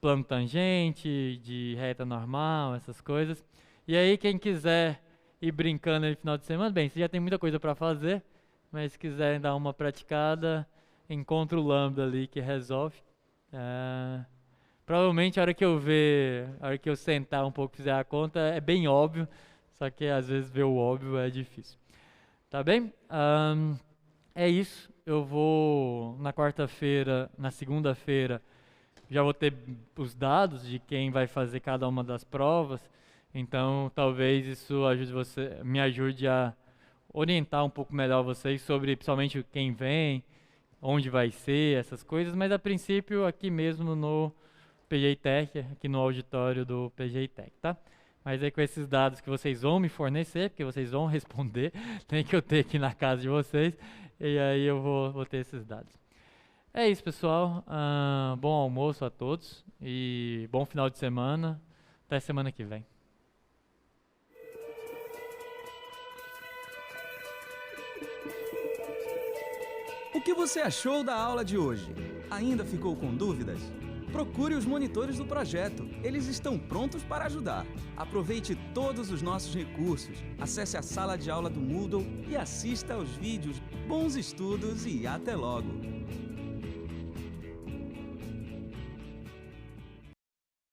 plano tangente, de reta normal, essas coisas. E aí, quem quiser ir brincando no final de semana, bem, você já tem muita coisa para fazer, mas se quiserem dar uma praticada, encontra o lambda ali que resolve. Provavelmente a hora que eu sentar um pouco e fizer a conta, é bem óbvio, só que às vezes ver o óbvio é difícil. Tá bem? É isso. Eu vou na quarta-feira, na segunda-feira, já vou ter os dados de quem vai fazer cada uma das provas. Então, talvez isso me ajude a orientar um pouco melhor vocês sobre, principalmente, quem vem, onde vai ser, essas coisas. Mas, a princípio, aqui mesmo no PGI Tech, aqui no auditório do PGI Tech, tá? Mas aí com esses dados que vocês vão me fornecer, porque vocês vão responder, tem que eu ter aqui na casa de vocês, e aí eu vou ter esses dados. É isso, pessoal. Bom almoço a todos e bom final de semana. Até semana que vem. O que você achou da aula de hoje? Ainda ficou com dúvidas? Procure os monitores do projeto. Eles estão prontos para ajudar. Aproveite todos os nossos recursos. Acesse a sala de aula do Moodle e assista aos vídeos. Bons estudos e até logo!